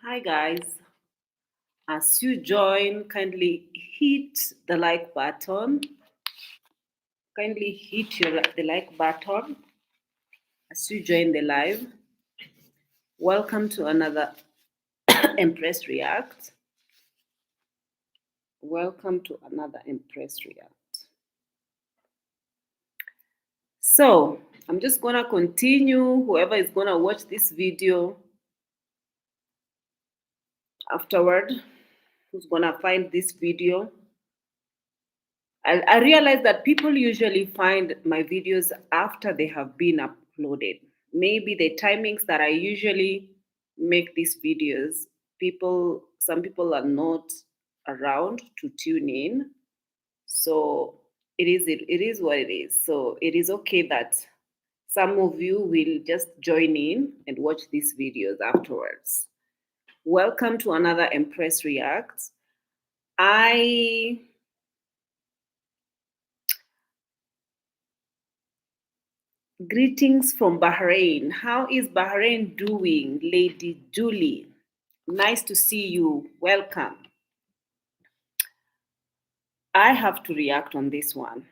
Hi guys, as you join, kindly hit the like button. Kindly hit the like button as you join the live. Welcome to another Empress React. Welcome to another Empress React. So, I'm just gonna continue. Whoever is gonna watch this video afterward, who's gonna find this video, I realize that people usually find my videos after they have been uploaded. Maybe the timings that I usually make these videos, some people are not around to tune in. So it is what it is. So it is okay that some of you will just join in and watch these videos afterwards. Welcome to another Empress Reacts. I Greetings from Bahrain. How is Bahrain doing, Lady Julie? Nice to see you. Welcome. I have to react on this one.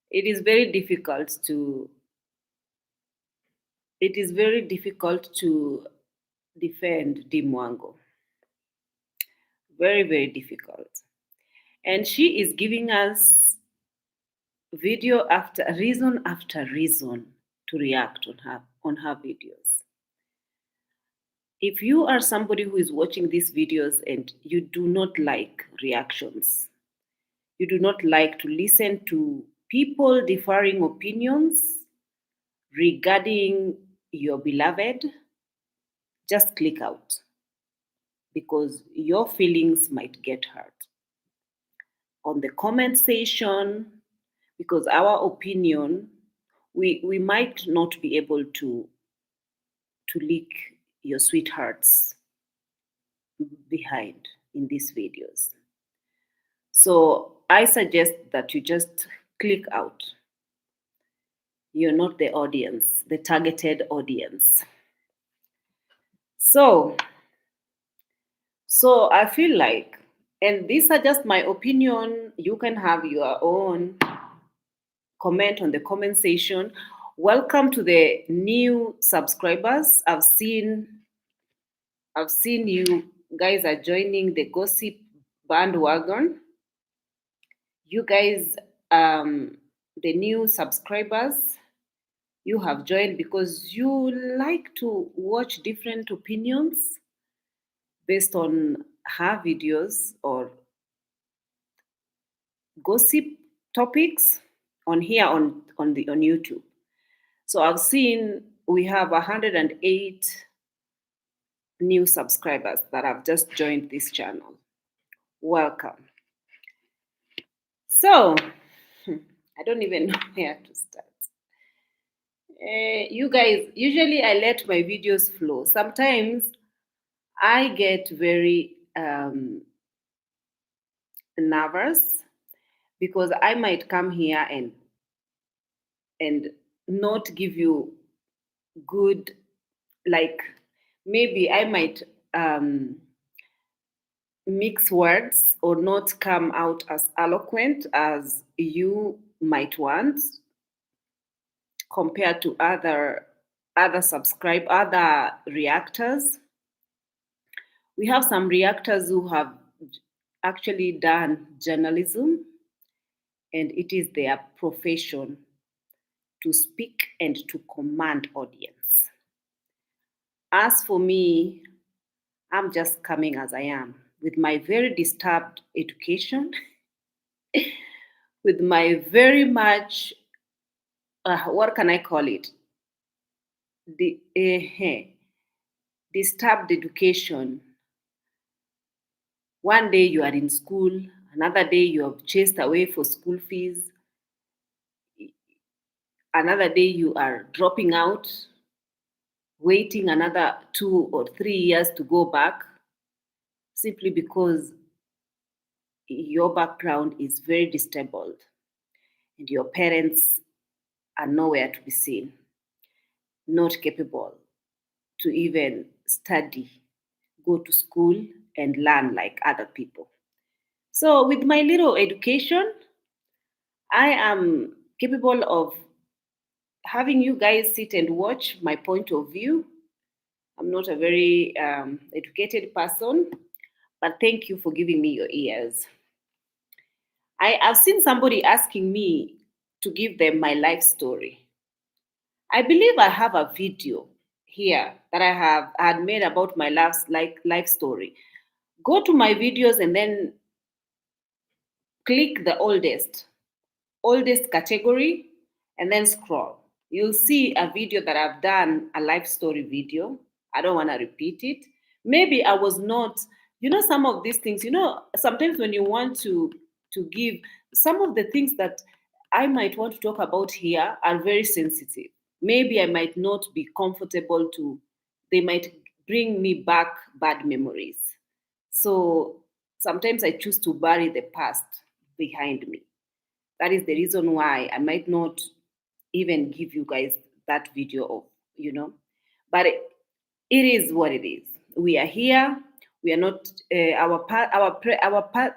It is very difficult to defend Mwango. Very, very difficult. And she is giving us reason after reason to react on her videos. If you are somebody who is watching these videos and you do not like reactions, you do not like to listen to people differing opinions regarding your beloved, just click out because your feelings might get hurt. On the comment section, because our opinion, we might not be able to lick your sweethearts behind in these videos. So I suggest that you just click out. You're not the audience, the targeted audience. So I feel like, and these are just my opinion, you can have your own comment on the comment section. Welcome to the new subscribers. I've seen you guys are joining the gossip bandwagon. You guys, the new subscribers, you have joined because you like to watch different opinions based on her videos or gossip topics on here on YouTube. So I've seen we have 108 new subscribers that have just joined this channel. Welcome. So I don't even know where to start. You guys, usually I let my videos flow. Sometimes I get very nervous because I might come here and not give you good, like maybe I might mix words or not come out as eloquent as you might want compared to other reactors. We have some reactors who have actually done journalism, and it is their profession to speak and to command audience. As for me, I'm just coming as I am with my very disturbed education, with my very much, what can I call it? The disturbed education. One day you are in school, another day you are chased away for school fees, another day you are dropping out, waiting another 2 or 3 years to go back, simply because your background is very disabled and your parents are nowhere to be seen. not capable to even study, go to school, and learn like other people. So, with my little education, I am capable of having you guys sit and watch my point of view. I'm not a very educated person, but thank you for giving me your ears. I've seen somebody asking me to give them my life story. I believe I have a video here that I had made about my life story. Go to my videos and then click the oldest category, and then scroll. You'll see a video that I've done, a life story video. I don't want to repeat it. Maybe I was not, some of these things, sometimes when you want to give some of the things that I might want to talk about here are very sensitive. Maybe I might not be comfortable to, they might bring me back bad memories. So sometimes I choose to bury the past behind me. That is the reason why I might not even give you guys that video of, but it is what it is. We are here. We are not our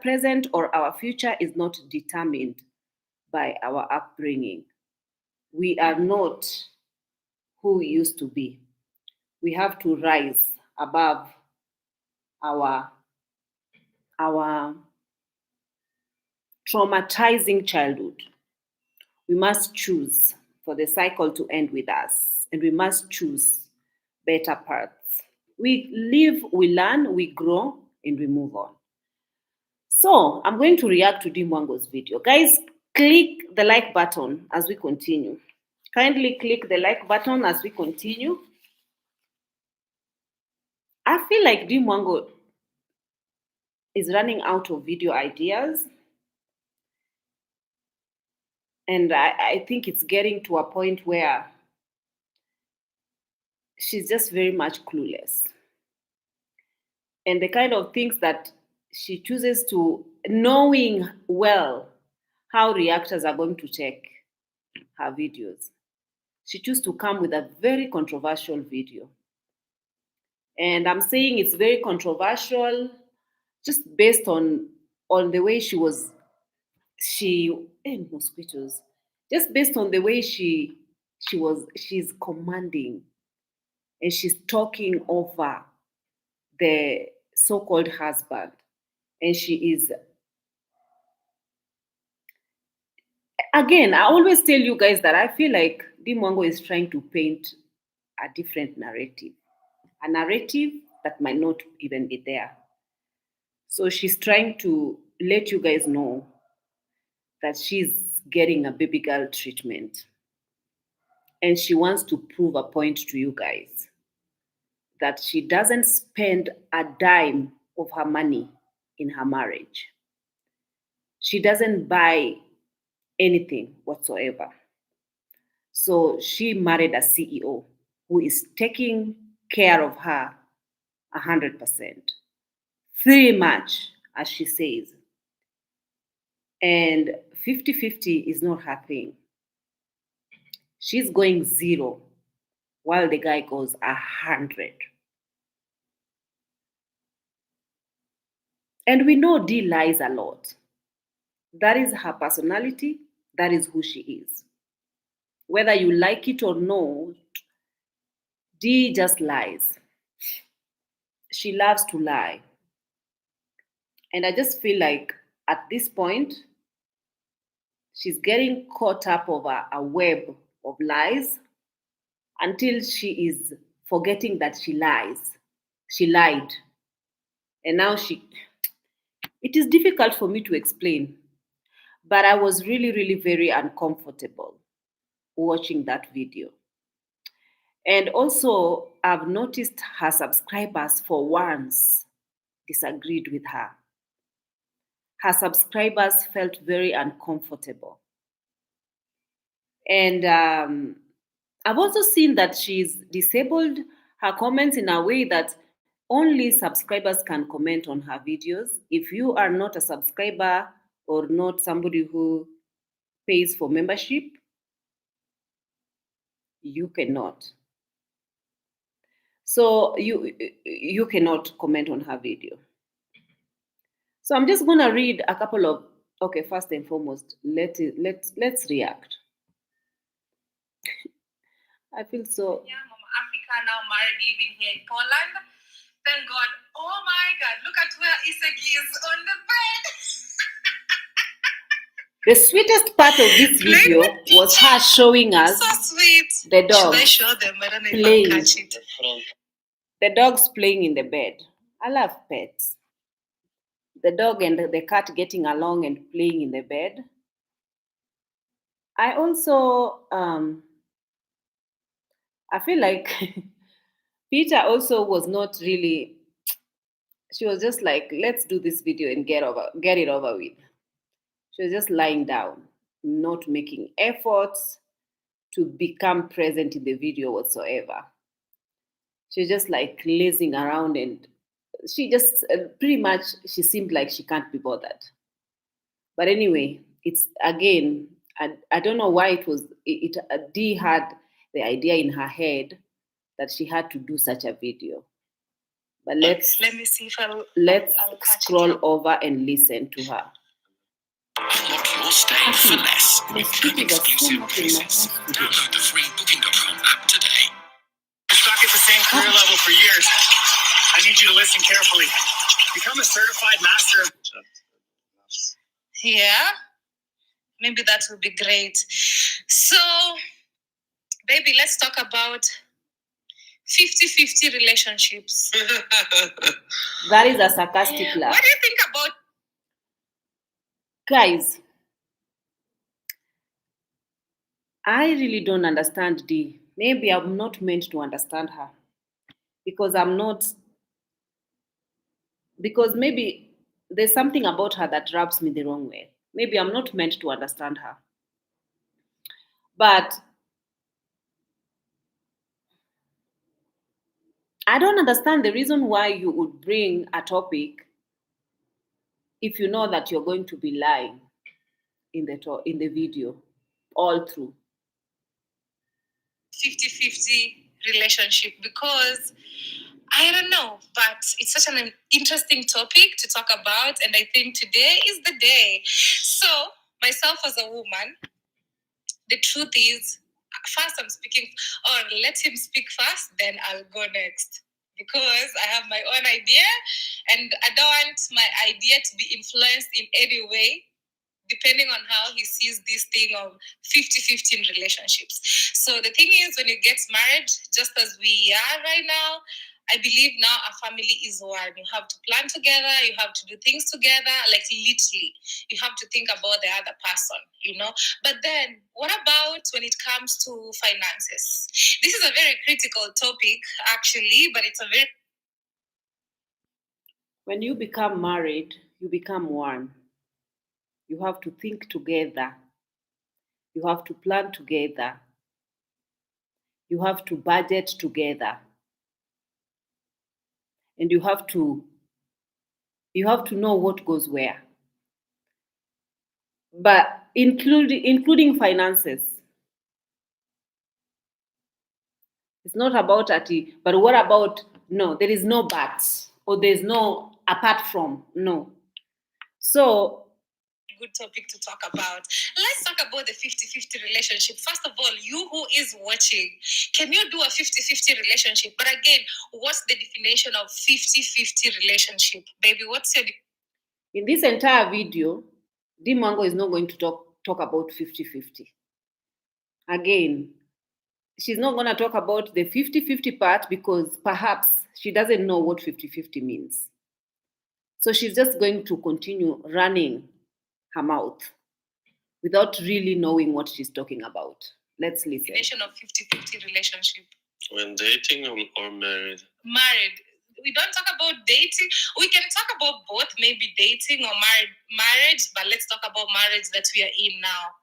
present or our future is not determined by our upbringing. We are not who we used to be. We have to rise above our our traumatizing childhood. We must choose for the cycle to end with us, and we must choose better paths. We live, we learn, we grow, and we move on. So I'm going to react to Mwango's video. Guys, click the like button as we continue. Kindly click the like button as we continue. I feel like Mwango is running out of video ideas, and I think it's getting to a point where she's just very much clueless. And the kind of things that she chooses to, knowing well how reactors are going to take her videos, she chooses to come with a very controversial video. And I'm saying it's very controversial just based on the way mosquitoes, just based on the way she's commanding, and she's talking over the so-called husband, and she is, again, I always tell you guys that I feel like Mwango is trying to paint a different narrative, a narrative that might not even be there. So she's trying to let you guys know that she's getting a baby girl treatment, and she wants to prove a point to you guys that she doesn't spend a dime of her money in her marriage. She doesn't buy anything whatsoever. So she married a CEO who is taking care of her 100%, pretty much, as she says. And 50-50 is not her thing. She's going zero while the guy goes 100. And we know Dee lies a lot. That is her personality. That is who she is. Whether you like it or not, Dee just lies. She loves to lie. And I just feel like at this point, she's getting caught up over a web of lies until she is forgetting that she lies. She lied. And now it is difficult for me to explain, but I was really, really very uncomfortable watching that video. And also, I've noticed her subscribers for once disagreed with her. Her subscribers felt very uncomfortable. And I've also seen that she's disabled her comments in a way that only subscribers can comment on her videos. If you are not a subscriber or not somebody who pays for membership, you cannot. So you cannot comment on her video. So I'm just gonna read a couple of, okay, first and foremost, let's react. I feel so. Yeah, Mama Africa now married, living here in Poland. Thank God. Oh my God, look at where Iseki is on the bed. The sweetest part of this video was her showing us so sweet. The dog. Should I show them? I don't know playing. if I'll catch it. The dog's playing in the bed. I love pets. The dog and the cat getting along and playing in the bed. I also, I feel like Peter also was not really. She was just like, let's do this video and get it over with. She was just lying down, not making efforts to become present in the video whatsoever. She was just like lazing around, and she just pretty much, she seemed like she can't be bothered. But anyway, it's again, I don't know why Dee had the idea in her head that she had to do such a video. But let me see if let's scroll over and listen to her. Unlock your stay for less with an exclusive process. Download the free Booking.com app today. You're stuck at the same career level for years. I need you to listen carefully. Become a certified master. Yeah, maybe that would be great. So, baby, let's talk about 50-50 relationships. That is a sarcastic laugh. What do you think about? Guys, I really don't understand Dee. Maybe I'm not meant to understand her. Because I'm not, because maybe there's something about her that rubs me the wrong way. Maybe I'm not meant to understand her. But I don't understand the reason why you would bring a topic if you know that you're going to be lying in the video all through. 50-50 relationship, because I don't know, but it's such an interesting topic to talk about, and I think today is the day. So, myself as a woman, the truth is, first I'm speaking, or let him speak first, then I'll go next. Because I have my own idea, and I don't want my idea to be influenced in any way, depending on how he sees this thing of 50-50 in relationships. So the thing is, when you get married, just as we are right now, I believe now a family is one. You have to plan together, you have to do things together, like literally. You have to think about the other person, you know? But then, what about when it comes to finances? This is a very critical topic, actually, but it's a very. When you become married, you become one. You have to think together. You have to plan together. You have to budget together. And you have to know what goes where. But including finances. It's not about but what about no, there is no but, or there's no apart from, no. So good topic to talk about. Let's talk about the 50-50 relationship. First of all, you who is watching, can you do a 50-50 relationship? But again, what's the definition of 50-50 relationship? Baby, what's your in this entire video, Mwango is not going to talk about 50-50. Again, she's not going to talk about the 50-50 part because perhaps she doesn't know what 50-50 means. So she's just going to continue running her mouth without really knowing what she's talking about. Let's listen. Definition of 50-50 relationship. When dating or married? Married. We don't talk about dating. We can talk about both, maybe dating or marriage, but let's talk about marriage that we are in now.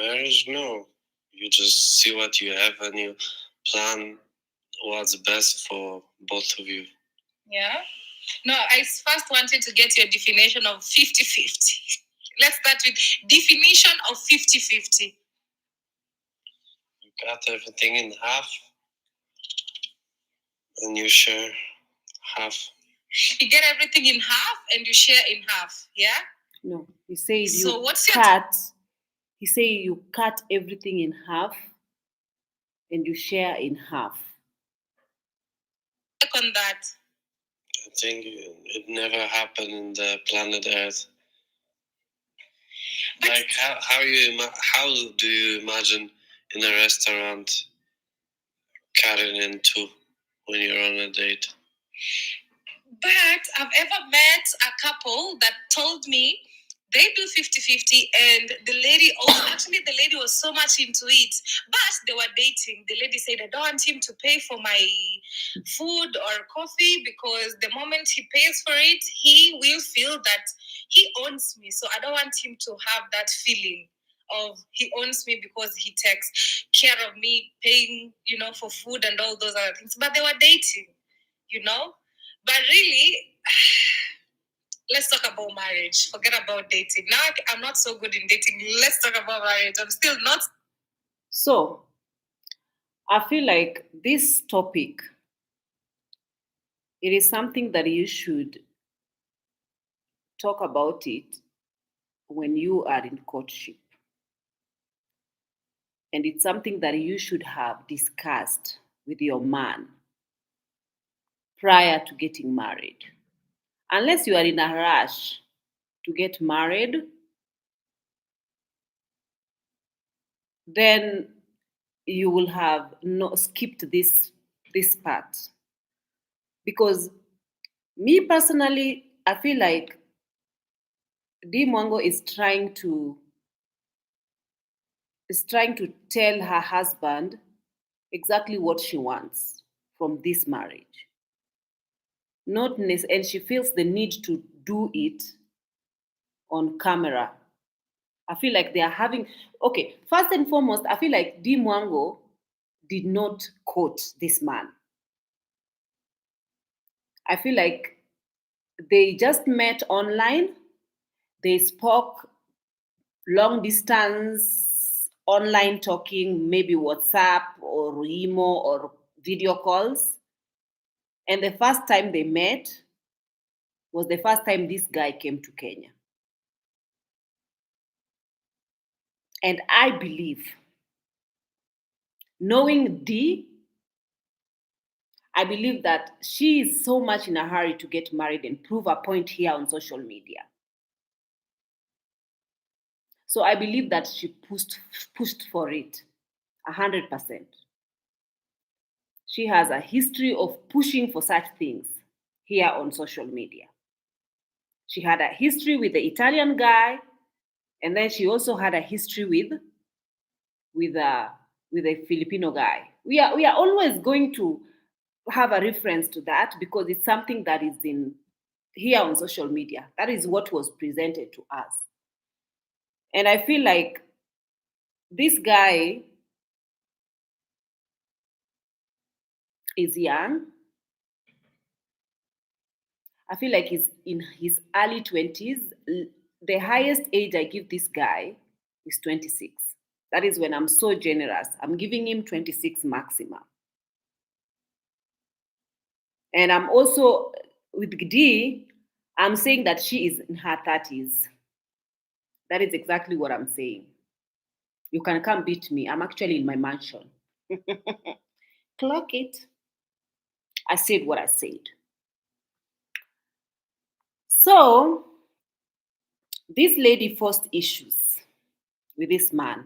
Marriage, no. You just see what you have and you plan what's best for both of you. Yeah? No, I first wanted to get your definition of 50-50. Let's start with definition of 50-50. You cut everything in half And you share half. You get everything in half and you share in half. Yeah? No, he said So you what's your cut. He said you cut everything in half and you share in half. take on that? I think it never happened in the planet Earth. Like how do you imagine in a restaurant cutting in two when you're on a date? But I've ever met a couple that told me they do 50-50, and the lady also, actually the lady was so much into it, but they were dating. The lady said, I don't want him to pay for my food or coffee because the moment he pays for it, he will feel that he owns me. So I don't want him to have that feeling of he owns me because he takes care of me, paying, for food and all those other things. But they were dating, you know? But really, let's talk about marriage. Forget about dating. Now I'm not so good in dating. Let's talk about marriage. I'm still not. So I feel like this topic, it is something that you should talk about it when you are in courtship. And it's something that you should have discussed with your man prior to getting married. Unless you are in a rush to get married, then you will have no skipped this part. Because me personally, I feel like Mwango is trying to tell her husband exactly what she wants from this marriage. And she feels the need to do it on camera. I feel like they are having okay. First and foremost, I feel like Mwango did not court this man. I feel like they just met online. They spoke long distance online talking, maybe WhatsApp or emo or video calls. And the first time they met was the first time this guy came to Kenya. And I believe, knowing I believe that she is so much in a hurry to get married and prove a point here on social media. So I believe that she pushed for it 100%. She has a history of pushing for such things here on social media. She had a history with the Italian guy, and then she also had a history with a with a Filipino guy. We are always going to have a reference to that because it's something that is in here on social media. That is what was presented to us. And I feel like this guy is young. I feel like he's in his early 20s. The highest age I give this guy is 26. That is when I'm so generous. I'm giving him 26 maximum. And I'm also with I'm saying that she is in her 30s. That is exactly what I'm saying. You can come beat me. I'm actually in my mansion. Clock it. I said what I said. So, this lady forced issues with this man.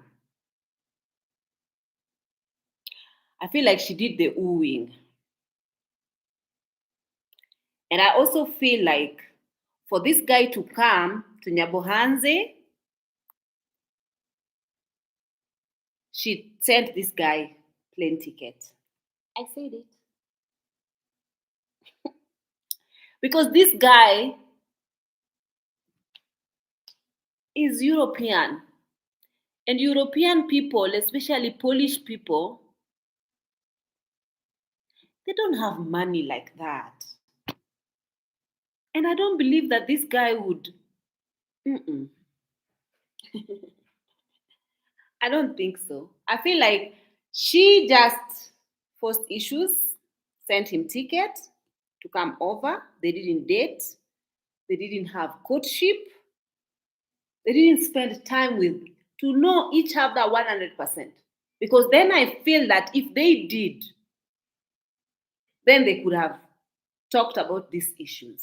I feel like she did the wooing. And I also feel like for this guy to come to Nyabohanze, she sent this guy plane ticket. I said it. Because this guy is European. And European people, especially Polish people, they don't have money like that. And I don't believe that this guy would. Mm-mm. I don't think so. I feel like she just forced issues sent him ticket to come over. They didn't date. They didn't have courtship. They didn't spend time with to know each other 100%. Because then I feel that if they did, then they could have talked about these issues.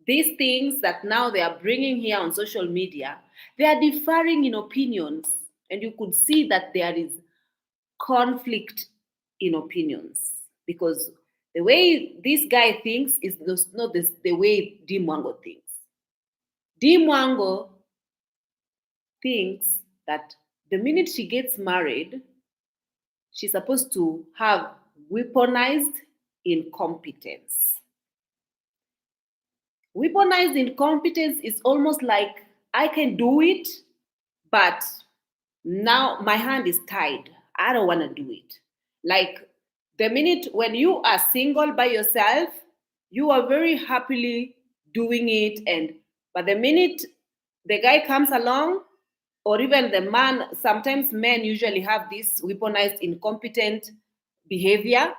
These things that now they are bringing here on social media, they are differing in opinions, and you could see that there is conflict in opinions because the way this guy thinks is not the way D. Mwango thinks. D. Mwango thinks that the minute she gets married, she's supposed to have weaponized incompetence. Weaponized incompetence is almost like I can do it, but now my hand is tied. I don't want to do it. Like the minute when you are single by yourself, you are very happily doing it, and but the minute the guy comes along, or even the man, sometimes men usually have this weaponized incompetent behavior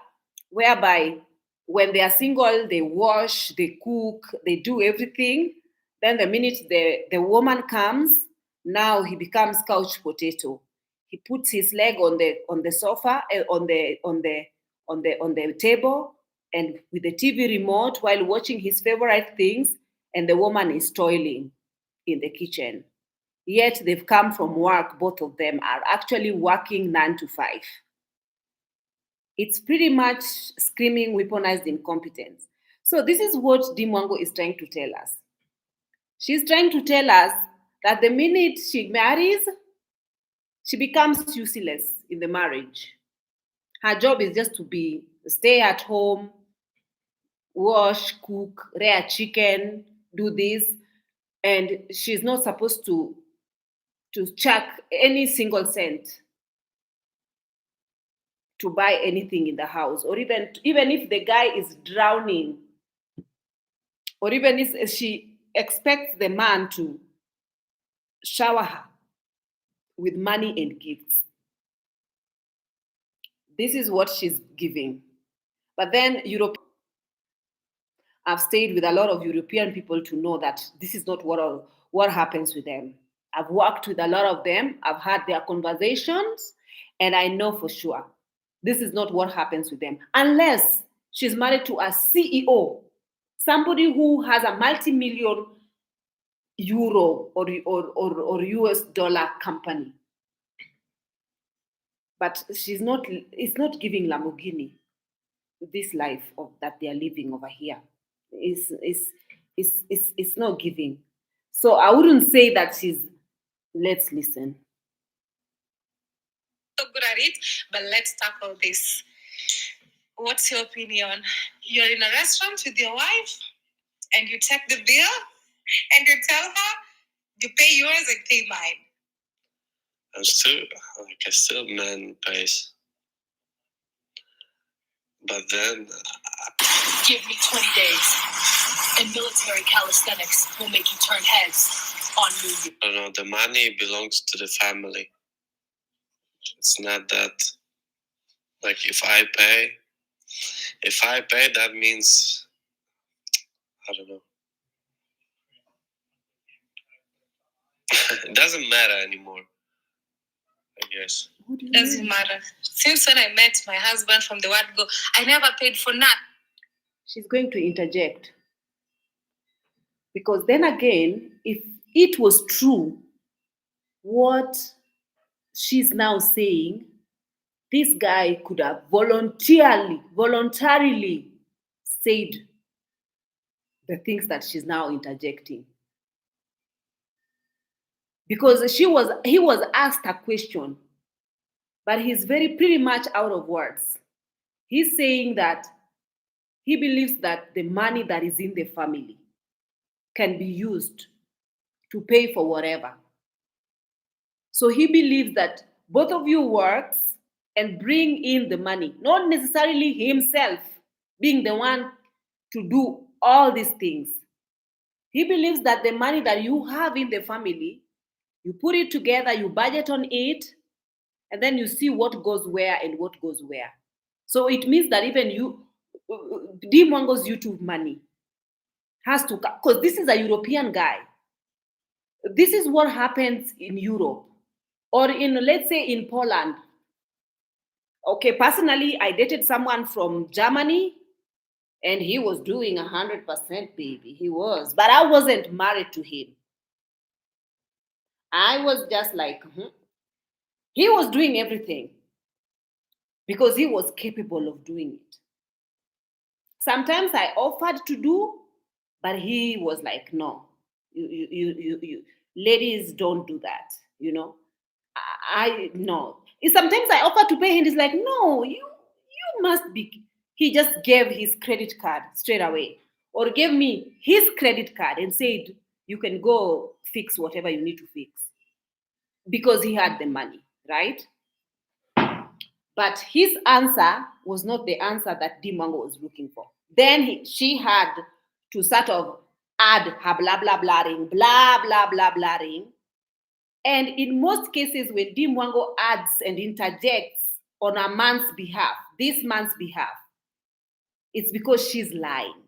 whereby when they are single, they wash, they cook, they do everything. Then the minute the woman comes, now he becomes couch potato. He puts his leg on the sofa, on the table, and with the TV remote while watching his favorite things, and the woman is toiling in the kitchen. Yet they've come from work, both of them are actually working 9 to 5. It's pretty much screaming weaponized incompetence. So this is what D. Mwango is trying to tell us. She's trying to tell us that the minute she marries, she becomes useless in the marriage. Her job is just to be stay at home, wash, cook, rear chicken, do this, and she's not supposed to chuck any single cent to buy anything in the house, or even if the guy is drowning, or even if she expects the man to shower her with money and gifts. This is what she's giving. But then I've stayed with a lot of European people to know that this is not what happens with them. I've worked with a lot of them, I've had their conversations, and I know for sure this is not what happens with them. Unless she's married to a CEO, somebody who has a multi-million euro or US dollar company. But it's not giving Lamborghini this life that they are living over here. It's not giving. So I wouldn't say that let's listen. So good at it, but let's tackle this. What's your opinion? You're in a restaurant with your wife and you take the bill and you tell her you pay yours and pay mine. I still man pays. But then give me 20 days and military calisthenics will make you turn heads on me. I don't know, the money belongs to the family. It's not that, like, if I pay, that means, I don't know. It doesn't matter anymore, I guess. Doesn't matter. Since when I met my husband from the word go, I never paid for nothing. She's going to interject. Because then again, if it was true, what she's now saying, this guy could have voluntarily said the things that she's now interjecting. Because he was asked a question, but he's pretty much out of words. He's saying that he believes that the money that is in the family can be used to pay for whatever. So he believes that both of you works and bring in the money, not necessarily himself being the one to do all these things. He believes that the money that you have in the family, you put it together, you budget on it, and then you see what goes where and what goes where. So it means that even D Mwango's YouTube money has to, because this is a European guy. This is what happens in Europe or in, let's say, in Poland. Okay, personally, I dated someone from Germany and he was doing 100%, baby. He was. But I wasn't married to him. I was just like, he was doing everything because he was capable of doing it. Sometimes I offered to do, but he was like, no, you ladies don't do that, you know. I no. Sometimes I offer to pay him. He's like, no, you must be. He just gave his credit card straight away, or gave me his credit card and said, you can go fix whatever you need to fix because he had the money, right? But his answer was not the answer that Dimango was looking for. Then she had to sort of add her blah blah blaring, blah blah blah blaring. And in most cases, when Dimwango adds and interjects on a man's behalf, this man's behalf, it's because she's lying.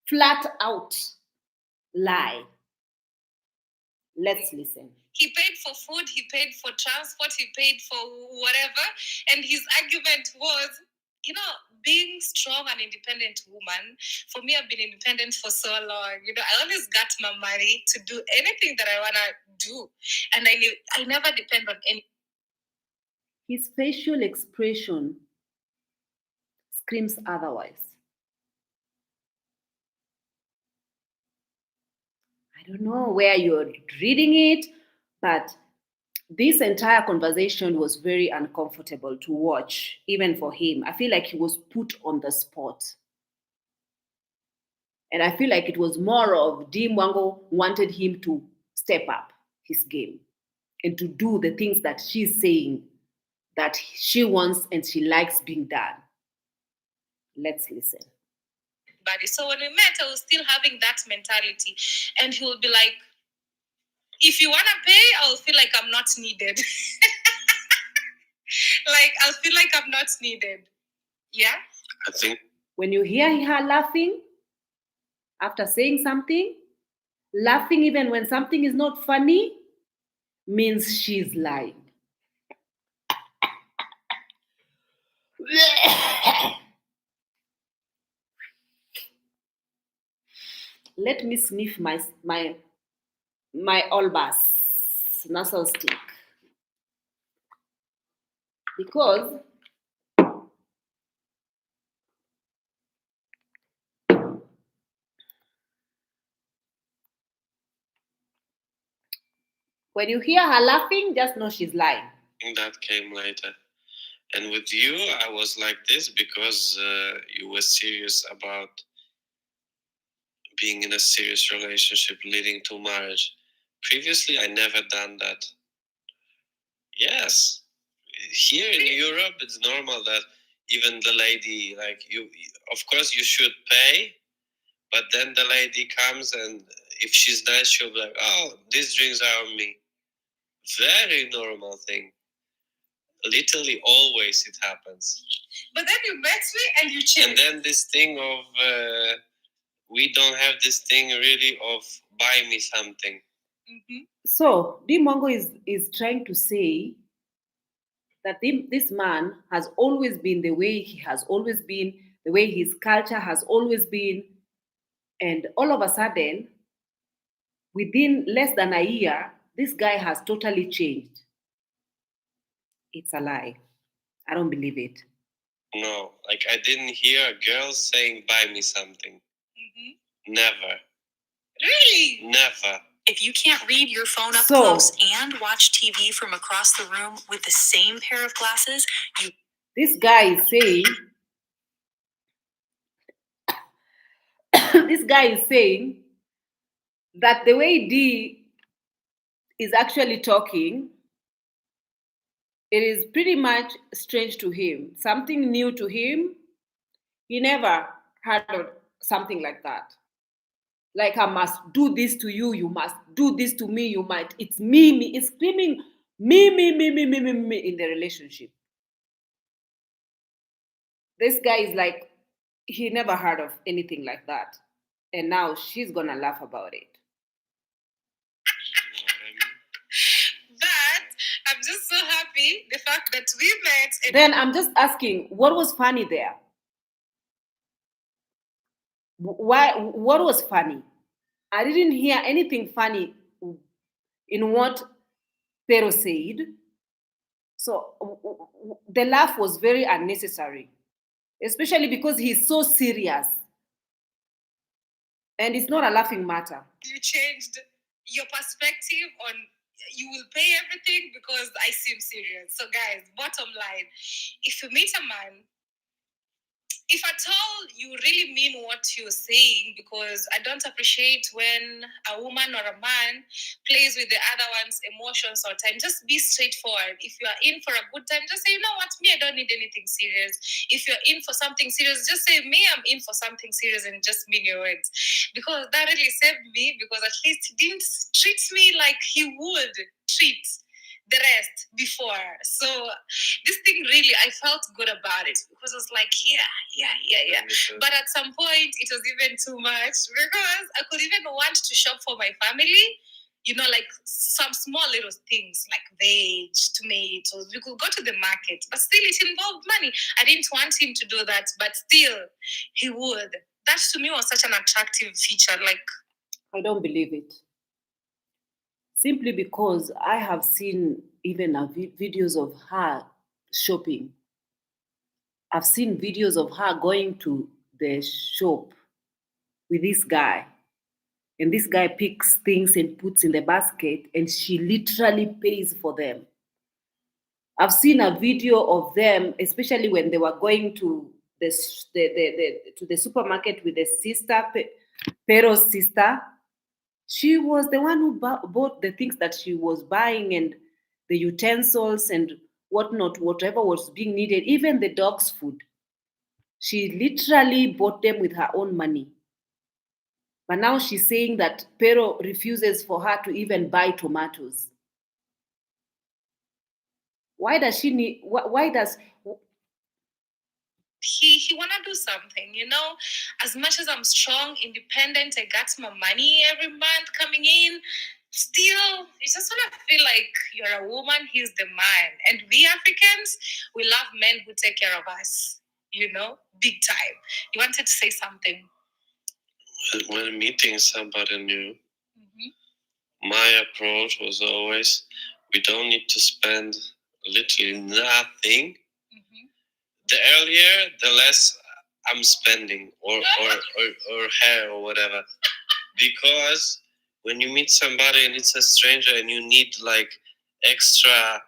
Flat out lie. Let's listen. He paid for food, he paid for transport, he paid for whatever. And his argument was, being strong and independent woman, for me, I've been independent for so long. I always got my money to do anything that I want to do. And I never depend on any. His facial expression screams otherwise. I don't know where you're reading it, but this entire conversation was very uncomfortable to watch, even for him. I feel like he was put on the spot. And I feel like it was more of Dimwango wanted him to step up his game and to do the things that she's saying that she wants and she likes being done. Let's listen. Buddy. So when we met, I was still having that mentality. And he would be like, if you want to pay, I'll feel like I'm not needed. Like, I'll feel like I'm not needed. Yeah? I think. When you hear her laughing after saying something, laughing even when something is not funny, means she's lying. Let me sniff my Olbas nasal stick. Because when you hear her laughing, just know she's lying. That came later. And with you, I was like this because you were serious about being in a serious relationship leading to marriage. Previously, I never done that. Yes. Here in Europe, it's normal that even the lady, like you, of course, you should pay, but then the lady comes and if she's nice, she'll be like, oh, these drinks are on me. Very normal thing. Literally always it happens. But then you met me and you changed. And then this thing of we don't have this thing really of buy me something. Mm-hmm. So Dimongo is trying to say that this man has always been the way he has always been, the way his culture has always been, and all of a sudden, within less than a year, this guy has totally changed. It's a lie. I don't believe it. No, like I didn't hear a girl saying buy me something. Mm-hmm. Never. Really? Never. If you can't read your phone up close and watch TV from across the room with the same pair of glasses, this guy is saying this guy is saying that the way D is actually talking, it is pretty much strange to him, something new to him. He never heard of something like that. Like, I must do this to you, you must do this to me, you might. It's me, it's screaming me in the relationship. This guy is like, he never heard of anything like that. And now she's gonna laugh about it. But I'm just so happy the fact that we met. And then I'm just asking, what was funny there? Why? What was funny? I didn't hear anything funny in what Pero said. So the laugh was very unnecessary, especially because he's so serious. And it's not a laughing matter. You changed your perspective on you will pay everything because I seem serious. So, guys, bottom line, if you meet a man, if at all you really mean what you're saying, because I don't appreciate when a woman or a man plays with the other one's emotions or time. Just be straightforward. If you are in for a good time, just say, you know what, me, I don't need anything serious. If you're in for something serious, just say, me, I'm in for something serious, and just mean your words. Because that really saved me, because at least he didn't treat me like he would treat the rest before. So this thing really, I felt good about it, because I was like, yeah. But at some point, it was even too much, because I could even want to shop for my family. You know, like some small little things like veg, tomatoes. We could go to the market, but still it involved money. I didn't want him to do that, but still he would. That to me was such an attractive feature. Like, I don't believe it. Simply because I have seen even videos of her shopping. I've seen videos of her going to the shop with this guy. And this guy picks things and puts in the basket, and she literally pays for them. I've seen a video of them, especially when they were going to the supermarket with the sister, Pero's sister. She was the one who bought the things that she was buying, and the utensils and whatnot, whatever was being needed, even the dog's food. She literally bought them with her own money. But now she's saying that Pero refuses for her to even buy tomatoes. Why does she need? Why does he wanna do something, you know? As much as I'm strong, independent, I got my money every month coming in. Still, you just wanna feel like you're a woman, he's the man. And we Africans, we love men who take care of us, you know, big time. You wanted to say something? When meeting somebody new, my approach was always, we don't need to spend literally nothing. The earlier, the less I'm spending, or hair or whatever. Because when you meet somebody and it's a stranger and you need like extra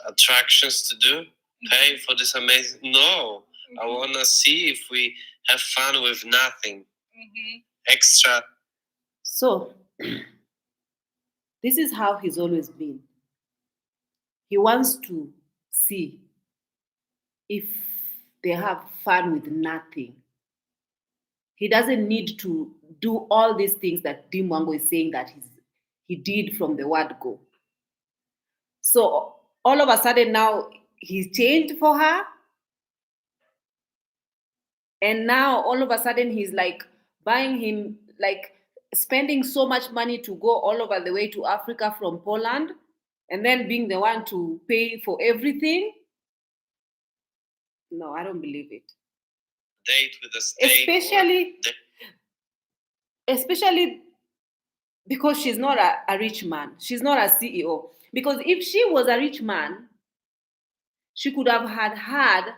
attractions to do, pay for this amazing. No, I wanna see if we have fun with nothing extra. so? This is how he's always been. He wants to see if they have fun with nothing. He doesn't need to do all these things that Mwango is saying that he did from the word go. So all of a sudden now he's changed for her. And now all of a sudden he's like buying him, like spending so much money to go all over the way to Africa from Poland, and then being the one to pay for everything. No, I don't believe it. Date with the state. Especially because she's not a rich man. She's not a CEO. Because if she was a rich man, she could have had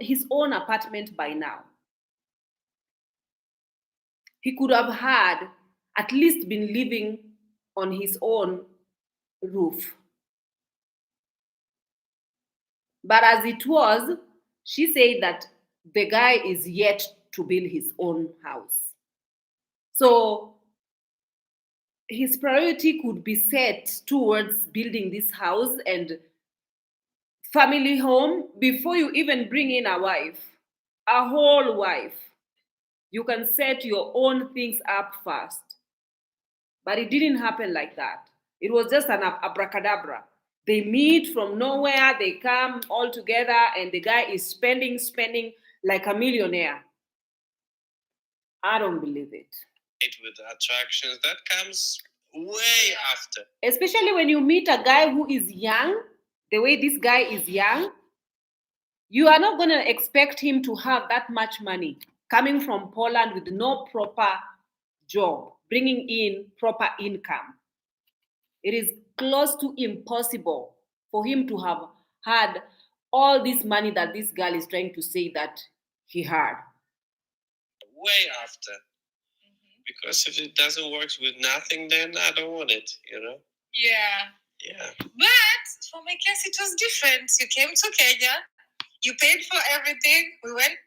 his own apartment by now. He could have had at least been living on his own roof. But as it was, she said that the guy is yet to build his own house. So his priority could be set towards building this house and family home before you even bring in a wife, a whole wife. You can set your own things up first. But it didn't happen like that. It was just an abracadabra. They meet from nowhere, they come all together, and the guy is spending like a millionaire. I don't believe it. With attractions, that comes way after. Especially when you meet a guy who is young, the way this guy is young, you are not going to expect him to have that much money coming from Poland with no proper job, bringing in proper income. It is close to impossible for him to have had all this money that this girl is trying to say that he had. Way after. Because if it doesn't work with nothing, then I don't want it, you know? Yeah. Yeah. But for my case, it was different. You came to Kenya, you paid for everything, we went.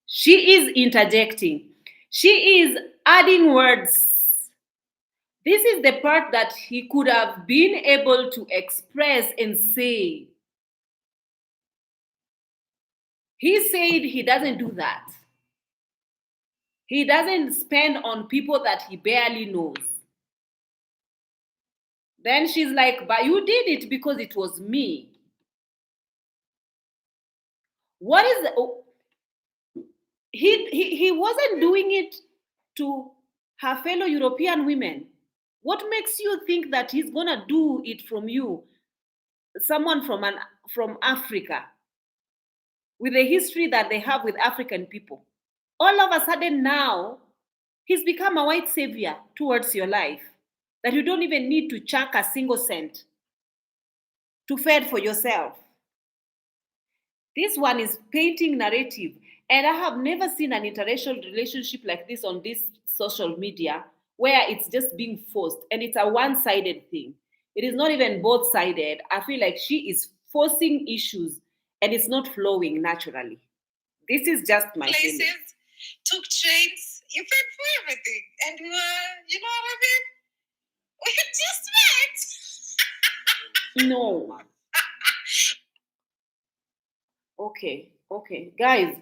She is interjecting. She is adding words. This is the part that he could have been able to express and say. He said he doesn't do that. He doesn't spend on people that he barely knows. Then she's like, but you did it because it was me. What is oh, he wasn't doing it to her fellow European women. What makes you think that he's gonna do it from you, someone from Africa, with the history that they have with African people? All of a sudden now, he's become a white savior towards your life, that you don't even need to chuck a single cent to fend for yourself. This one is painting narrative. And I have never seen an interracial relationship like this on this social media where it's just being forced and it's a one-sided thing. It is not even both-sided. I feel like she is forcing issues and it's not flowing naturally. This is just my places, feeling. Took trains, you paid for everything. And we were, you know what I mean? We just met. No. Okay. Guys.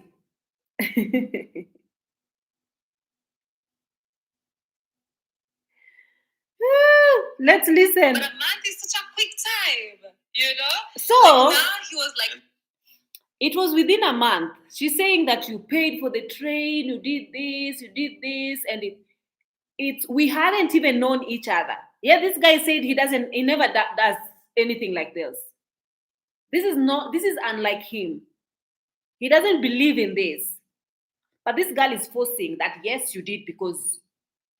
Let's listen. But a month is such a quick time, you know? So like now he was like, it was within a month. She's saying that you paid for the train, you did this, and it's we hadn't even known each other. Yeah, this guy said he never does anything like this. This is unlike him. He doesn't believe in this. But this girl is forcing that, yes, you did because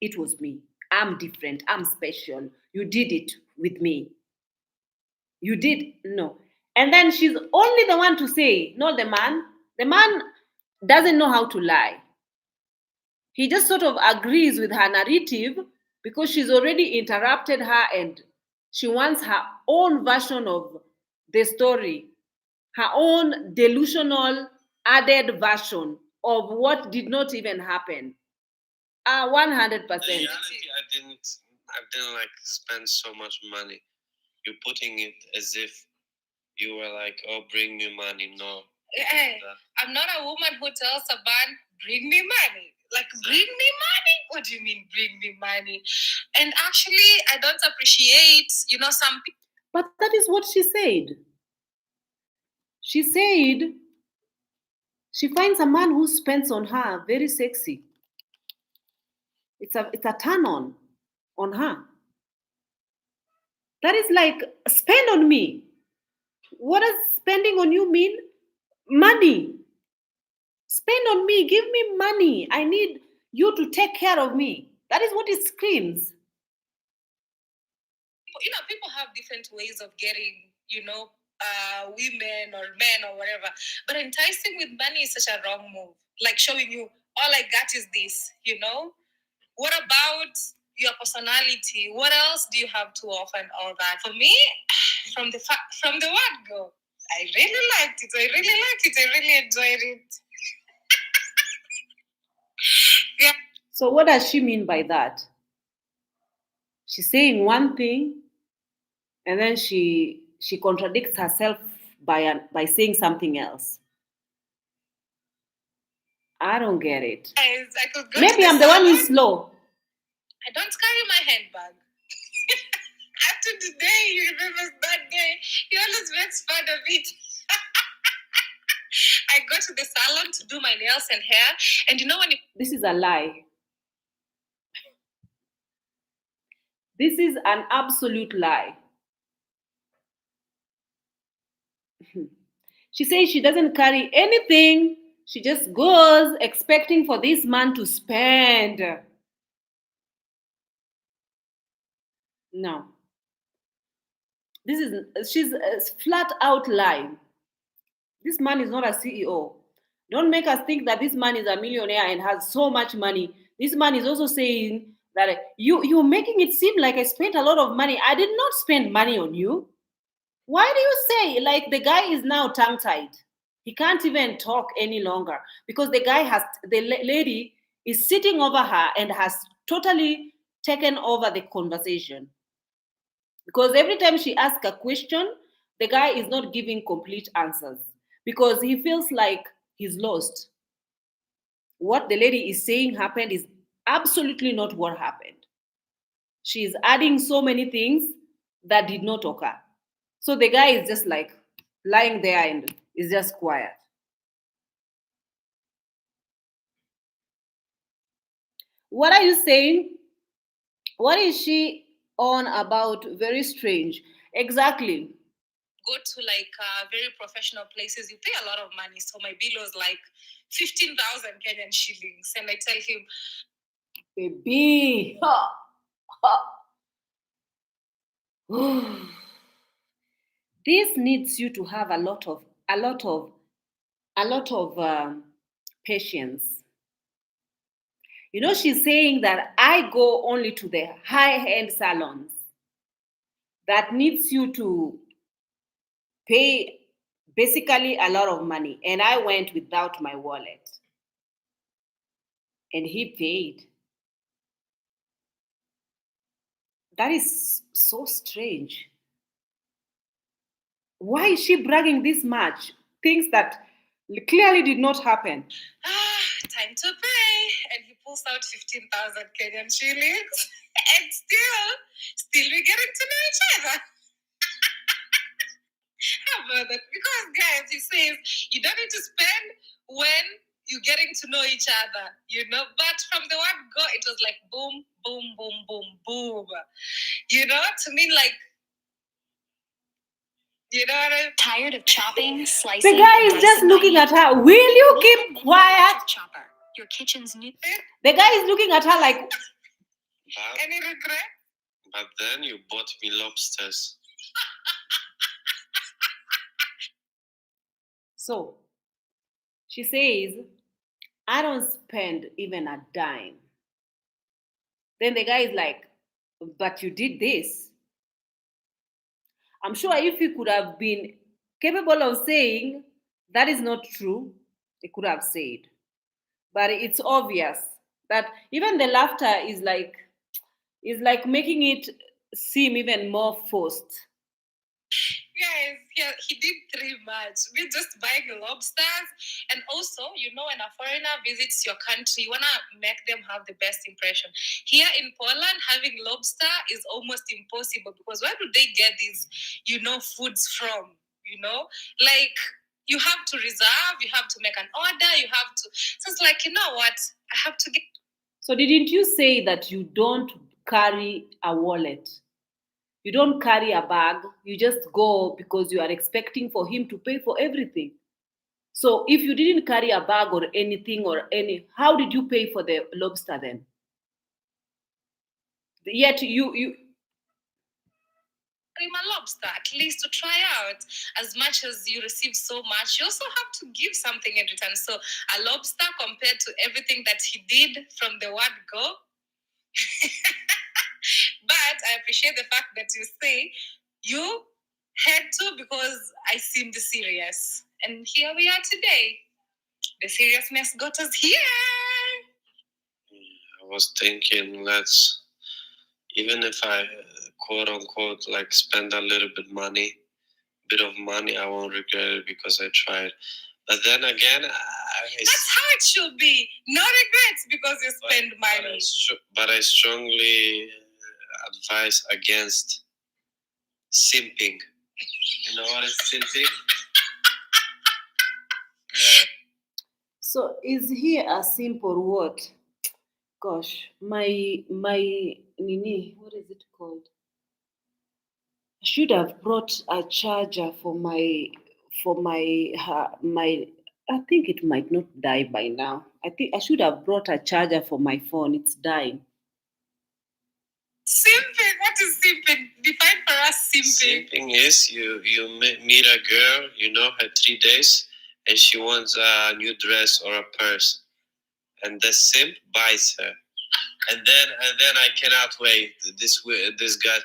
it was me. I'm different. I'm special. You did it with me. You did. No. And then she's only the one to say, not the man. The man doesn't know how to lie. He just sort of agrees with her narrative because she's already interrupted her and she wants her own version of the story, her own delusional added version of what did not even happen. 100%. In reality, I didn't like spend so much money. You're putting it as if you were like, oh, bring me money. No. Hey, I'm not a woman who tells a man, bring me money. Like, bring me money? What do you mean, bring me money? And actually, I don't appreciate, some people. But that is what she said. She said she finds a man who spends on her very sexy. It's a turn on her. That is like, spend on me. What does spending on you mean? Money. Spend on me. Give me money. I need you to take care of me. That is what it screams. People have different ways of getting, women or men or whatever. But enticing with money is such a wrong move. Like showing you, all I got is this, What about your personality? What else do you have to offer and all that? For me, from the word go, I really liked it. I really enjoyed it. Yeah. So what does she mean by that? She's saying one thing and then she contradicts herself by saying something else. I don't get it. Guys, I could go Maybe I'm the one who's slow. I don't carry my handbag. Up to today, he remembers that day. He always makes fun of it. I go to the salon to do my nails and hair, and you know when This is a lie. This is an absolute lie. She says she doesn't carry anything. She just goes expecting for this man to spend. No. She's a flat out lying. This man is not a CEO. Don't make us think that this man is a millionaire and has so much money. This man is also saying that you're making it seem like I spent a lot of money. I did not spend money on you. Why do you say like the guy is now tongue tied? He can't even talk any longer because the lady is sitting over her and has totally taken over the conversation. Because every time she asks a question, the guy is not giving complete answers because he feels like he's lost. What the lady is saying happened is absolutely not what happened. She is adding so many things that did not occur. So the guy is just like lying there and is just quiet. What are you saying? What is she on about? Very strange. Exactly. go to like very professional places, you pay a lot of money. So my bill was like 15,000 Kenyan shillings. And I tell him, Baby. Ha, ha. This needs you to have a lot of patience. You know, she's saying that I go only to the high-end salons. That needs you to pay basically a lot of money. And I went without my wallet. And he paid. That is so strange. Why is she bragging this much? Things that clearly did not happen. time to pay. And he pulls out 15,000 Kenyan shillings. And still we're getting to know each other. How about that? Because, guys, he says you don't need to spend when you're getting to know each other, you know. But from the word go, it was like boom, boom, boom, boom, boom. You know, to me, like, you know what I mean? Tired of chopping, slicing, The guy and is just dicing looking by at her. Will you keep quiet? Chopper, your kitchen's new. The guy is looking at her like, Any regret? But then you bought me lobsters. so she says, I don't spend even a dime. Then the guy is like, but you did this. I'm sure if he could have been capable of saying that is not true, he could have said. But it's obvious that even the laughter is like making it seem even more forced. Yes, yeah, he did three much. We're just buying lobsters. And also, you know, when a foreigner visits your country, you want to make them have the best impression. Here in Poland, having lobster is almost impossible because where do they get these, you know, foods from? You know, like you have to reserve, you have to make an order, you have to. So it's like, you know what? I have to get. So didn't you say that you don't carry a wallet? You don't carry a bag. You just go because you are expecting for him to pay for everything. So if you didn't carry a bag or anything how did you pay for the lobster then? Yet you A lobster at least to try out. As much as you receive so much, you also have to give something in return. So a lobster compared to everything that he did from the word go. But I appreciate the fact that you say you had to because I seemed serious. And here we are today. The seriousness got us here. I was thinking, even if I quote unquote like spend a little bit of money, I won't regret it because I tried. But then again, That's how it should be. No regrets because you spend money. But I strongly advise against simping. You know what is simping? Yeah. So is he a simp or what? Gosh, my nini, what is it called? I should have brought a charger for my I think it might not die by now. I think I should have brought a charger for my phone. It's dying. Simping? What is simping? Define for us simping. Simping is you meet a girl, you know her 3 days, and she wants a new dress or a purse, and the simp buys her, and then I cannot wait. This guy,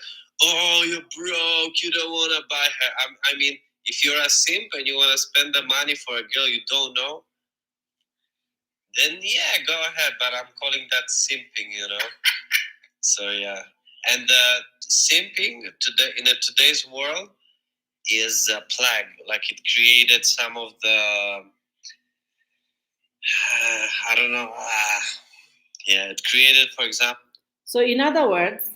oh, you're broke, you don't want to buy her. I mean, if you're a simp and you want to spend the money for a girl you don't know, then yeah, go ahead. But I'm calling that simping, you know. So yeah, and simping today in today's world is a plague. Like it created some of the I don't know. Yeah, it created, for example. So in other words,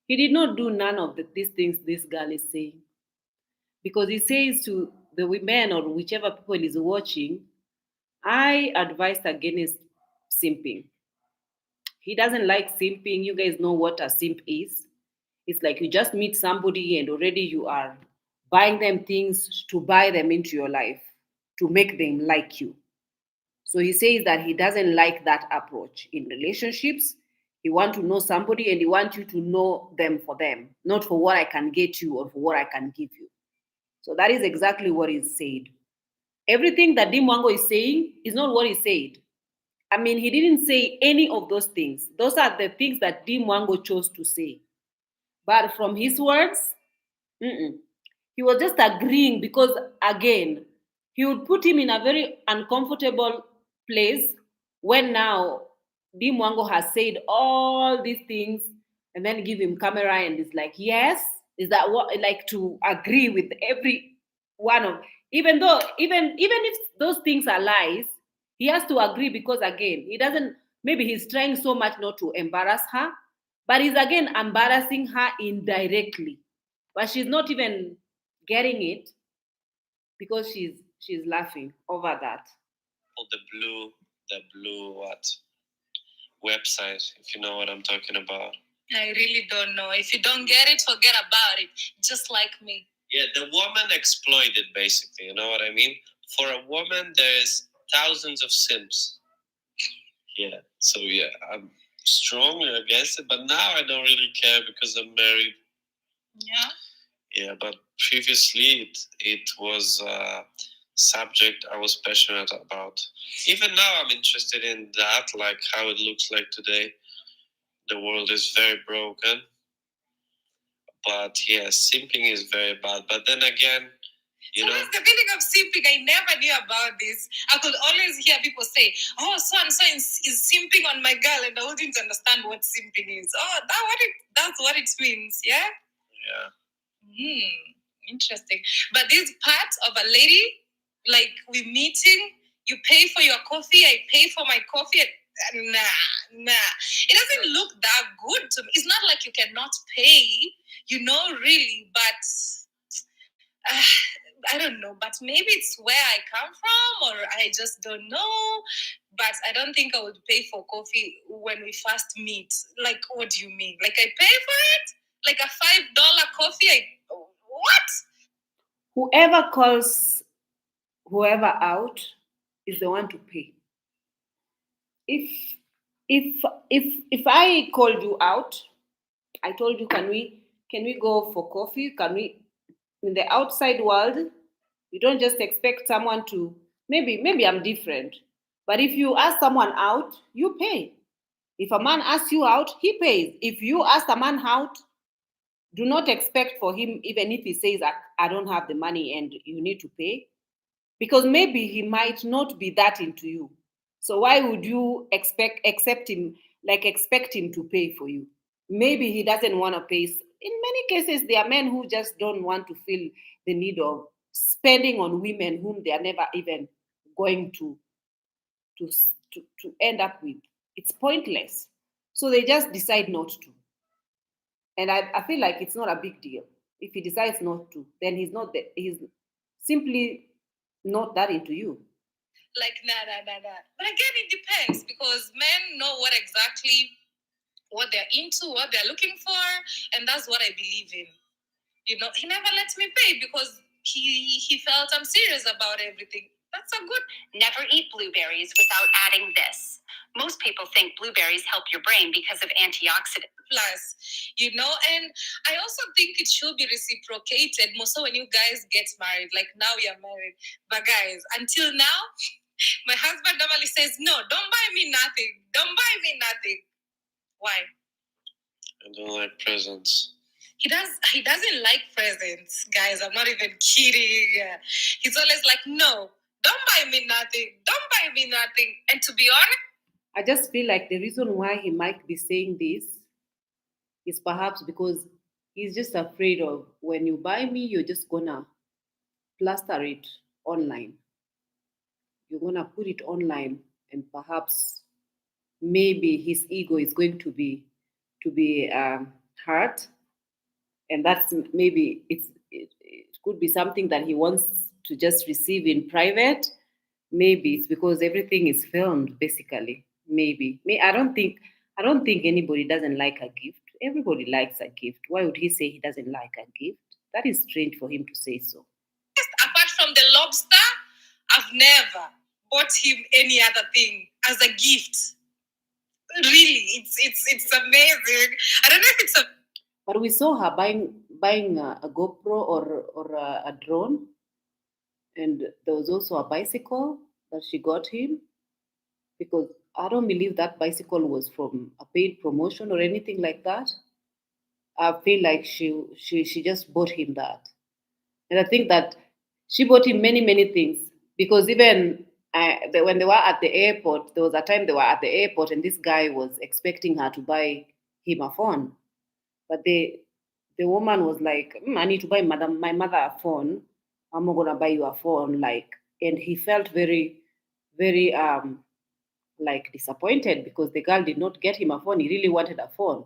he did not do none of these things this girl is saying. Because he says to the women or whichever people is watching, I advised against simping. He doesn't like simping. You guys know what a simp is. It's like you just meet somebody and already you are buying them things to buy them into your life, to make them like you. So he says that he doesn't like that approach in relationships. He wants to know somebody and he wants you to know them for them, not for what I can get you or for what I can give you. So that is exactly what is said. Everything that Mwango is saying is not what he said. I mean, he didn't say any of those things. Those are the things that Mwango chose to say. But from his words, he was just agreeing because, again, he would put him in a very uncomfortable place when now Mwango has said all these things and then give him camera and is like, yes, is that what, like, to agree with every one of, even though, even if those things are lies, he has to agree because, again, he doesn't, maybe he's trying so much not to embarrass her, but he's again embarrassing her indirectly. But she's not even getting it because she's laughing over that. The blue what website, if you know what I'm talking about. I really don't know. If you don't get it, forget about it. Just like me. Yeah, the woman exploited, basically. You know what I mean? For a woman, there's thousands of simps. Yeah. So yeah, I'm strongly against it, but now I don't really care because I'm married. Yeah. Yeah, but previously it was a subject I was passionate about. Even now I'm interested in that, like how it looks like today. The world is very broken. But yeah, simping is very bad. But then again, you know. What's the meaning of simping? I never knew about this. I could always hear people say, oh, so and so is simping on my girl, and I wouldn't understand what simping is. Oh, that's what it means, yeah? Yeah. Interesting. But this part of a lady, like we meeting, you pay for your coffee, I pay for my coffee. Nah. It doesn't look that good to me. It's not like you cannot pay, really, but I don't know. But maybe it's where I come from, or I just don't know. But I don't think I would pay for coffee when we first meet. Like, what do you mean? Like, I pay for it? Like a $5 coffee? What? Whoever calls whoever out is the one to pay. If I called you out, I told you, can we go for coffee? Can we, in the outside world, you don't just expect someone to, maybe I'm different. But if you ask someone out, you pay. If a man asks you out, he pays. If you ask a man out, do not expect for him, even if he says, I don't have the money and you need to pay, because maybe he might not be that into you. So why would you expect him to pay for you? Maybe he doesn't want to pay. In many cases, there are men who just don't want to feel the need of spending on women whom they are never even going to end up with. It's pointless. So they just decide not to. And I feel like it's not a big deal. If he decides not to, then he's simply not that into you. Like, nah. But again, it depends because men know what they're into, what they're looking for, and that's what I believe in. He never lets me pay because he felt I'm serious about everything. That's a good. Never eat blueberries without adding this. Most people think blueberries help your brain because of antioxidants. Plus, and I also think it should be reciprocated more so when you guys get married. Like now you're married. But guys, until now, my husband normally says, no, don't buy me nothing. Don't buy me nothing. Why? I don't like presents. He doesn't like presents, guys. I'm not even kidding. He's always like, no, don't buy me nothing. Don't buy me nothing. And to be honest, I just feel like the reason why he might be saying this is perhaps because he's just afraid of when you buy me, you're just gonna plaster it online. You're gonna put it online, and perhaps maybe his ego is going to be hurt, and that's maybe it could be something that he wants to just receive in private. Maybe it's because everything is filmed, basically. Maybe. I don't think anybody doesn't like a gift. Everybody likes a gift. Why would he say he doesn't like a gift? That is strange for him to say so. apart from the lobster, I've never bought him any other thing as a gift. Really, it's amazing. I don't know if it's a. But we saw her buying a GoPro or a drone, and there was also a bicycle that she got him, because I don't believe that bicycle was from a paid promotion or anything like that. I feel like she just bought him that, and I think that she bought him many things, because even when they were at the airport, there was a time they were at the airport, and this guy was expecting her to buy him a phone, but the woman was like, I need to buy my mother a phone. I'm not gonna buy you a phone, like, and he felt very like disappointed because the girl did not get him a phone. He really wanted a phone.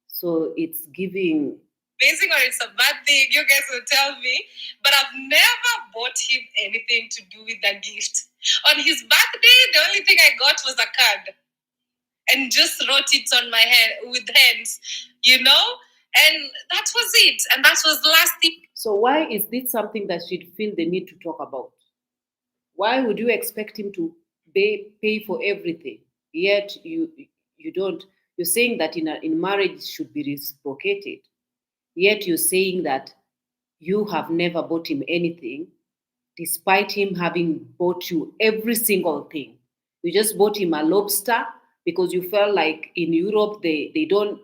So it's giving. Amazing or it's a bad thing, you guys will tell me. But I've never bought him anything to do with a gift. On his birthday, the only thing I got was a card. And just wrote it on my hand with hands, And that was it. And that was the last thing. So why is this something that she'd feel the need to talk about? Why would you expect him to pay for everything? Yet you don't. You're saying that in marriage should be reciprocated. Yet you're saying that you have never bought him anything, despite him having bought you every single thing. You just bought him a lobster because you felt like in Europe they don't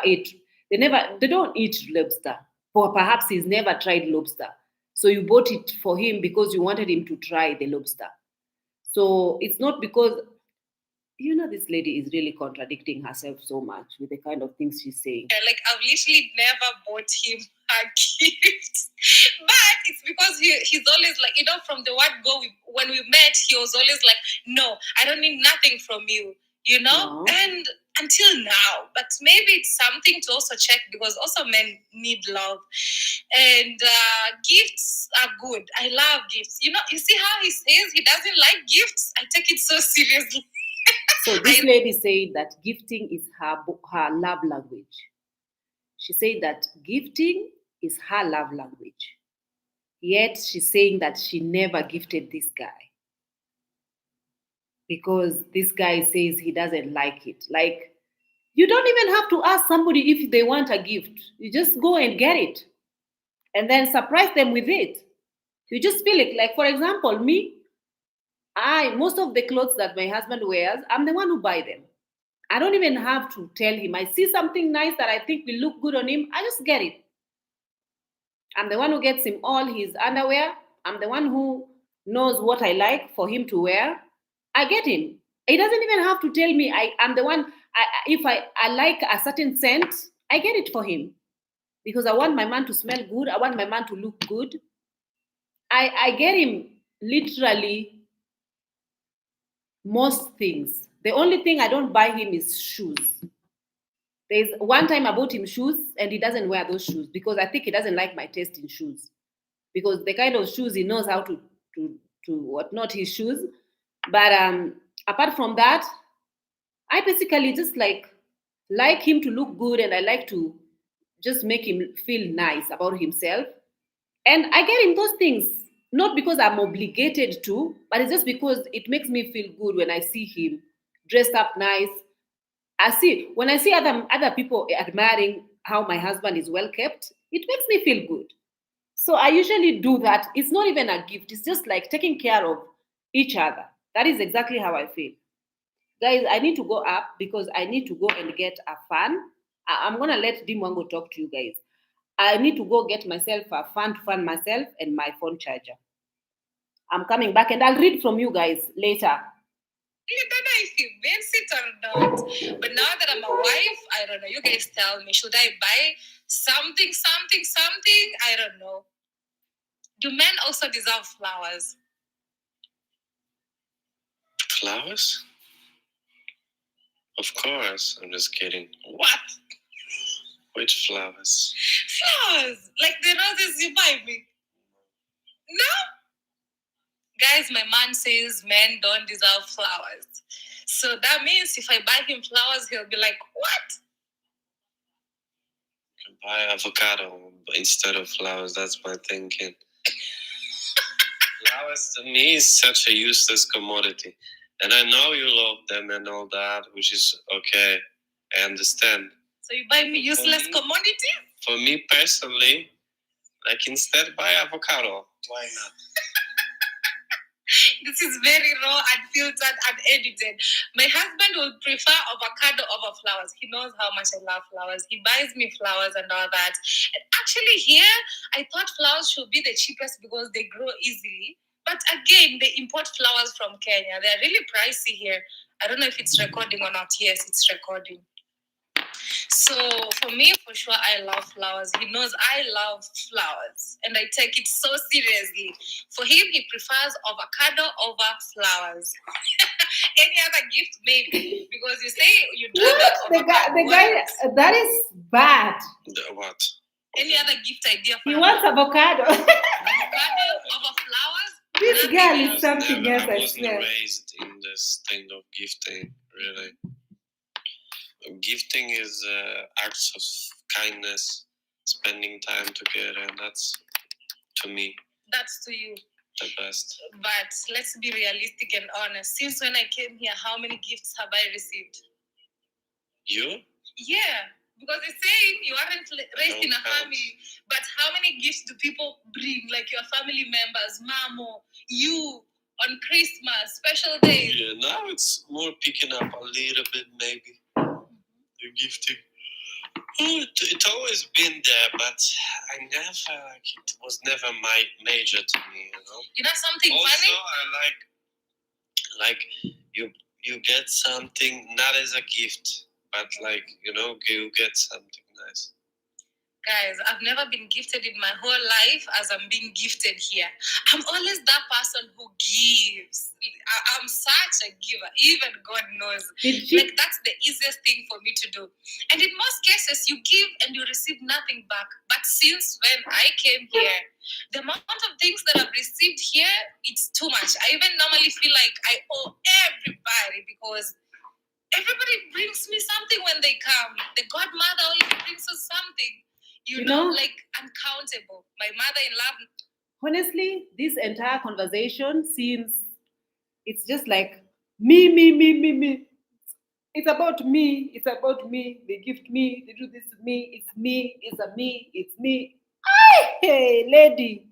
eat lobster. Or perhaps he's never tried lobster. So you bought it for him because you wanted him to try the lobster. So it's not because this lady is really contradicting herself so much with the kind of things she's saying. Like, I've literally never bought him a gift. But it's because he's always like, from the word go, when we met, he was always like, no, I don't need nothing from you, No. And until now. But maybe it's something to also check because also men need love. And gifts are good. I love gifts. You see how he says he doesn't like gifts? I take it so seriously. So this lady said that gifting is her love language. She said that gifting is her love language. Yet she's saying that she never gifted this guy because this guy says he doesn't like it. Like, you don't even have to ask somebody if they want a gift. You just go and get it and then surprise them with it. You just feel it. Like, for example, me, most of the clothes that my husband wears, I'm the one who buy them. I don't even have to tell him. I see something nice that I think will look good on him, I just get it. I'm the one who gets him all his underwear. I'm the one who knows what I like for him to wear. I get him. He doesn't even have to tell me. I'm the one. If I like a certain scent, I get it for him because I want my man to smell good. I want my man to look good. I get him literally most things. The only thing I don't buy him is shoes. There's one time I bought him shoes and he doesn't wear those shoes because I think he doesn't like my taste in shoes. Because the kind of shoes he knows how to what not his shoes. But apart from that, I basically just like him to look good and I like to just make him feel nice about himself. And I get him those things not because I'm obligated to, but it's just because it makes me feel good when I see him dressed up nice. When I see other people admiring how my husband is well kept, it makes me feel good. So I usually do that. It's not even a gift. It's just like taking care of each other. That is exactly how I feel. Guys, I need to go up because I need to go and get a fan. I'm gonna let Dimwango talk to you guys. I need to go get myself a fan to fan myself and my phone charger. I'm coming back and I'll read from you guys later. I don't know if you meant it or not. But now that I'm a wife, I don't know. You guys tell me. Should I buy something? I don't know. Do men also deserve flowers? Flowers? Of course. I'm just kidding. What? Which flowers? Flowers. Like the roses you buy me. No? Guys, my man says men don't deserve flowers. So that means if I buy him flowers, he'll be like, what? Buy avocado instead of flowers. That's my thinking. Flowers to me is such a useless commodity. And I know you love them and all that, which is okay. I understand. So you buy me useless commodity? For me personally, like instead buy avocado. Why not? This is very raw, unfiltered, unedited. My husband will prefer avocado over flowers. He knows how much I love flowers. He buys me flowers and all that. And actually, here, I thought flowers should be the cheapest because they grow easily. But again, they import flowers from Kenya. They're really pricey here. I don't know if it's recording or not. Yes, it's recording. So for me, for sure, I love flowers. He knows I love flowers and I take it so seriously. For him, he prefers avocado over flowers. Any other gift, maybe, because you say you'd rather the guy that is bad. What? Any other gift idea for He wants avocado. avocado over flowers? This Nothing girl is else. something else, I I wasn't swear. raised in this thing of gifting, really. Gifting is acts of kindness, spending time together, and that's, to me, That's to you. the best. But let's be realistic and honest. Since when I came here, how many gifts have I received? You? Yeah, because they're saying you aren't raised in a Don't count. family. But how many gifts do people bring? Like your family members, Mamo, you, on Christmas, special days. Yeah, now it's more picking up a little bit, maybe. The gifting. Oh, it's always been there, but I never, it was never my major to me, you know. You know something Also, funny? I like you get something not as a gift, but you get something nice. Guys, I've never been gifted in my whole life as I'm being gifted here. I'm always that person who gives. I'm such a giver. Even God knows. Like, that's the easiest thing for me to do. And in most cases, you give and you receive nothing back. But since when I came here, the amount of things that I've received here, it's too much. I even normally feel like I owe everybody because everybody brings me something when they come. The godmother always brings us something. You know, like uncountable. My mother-in-law. Honestly, this entire conversation seems, it's just like me. It's about me. It's about me. They gift me. They do this to me. It's me. It's a me. It's me. Hey, lady,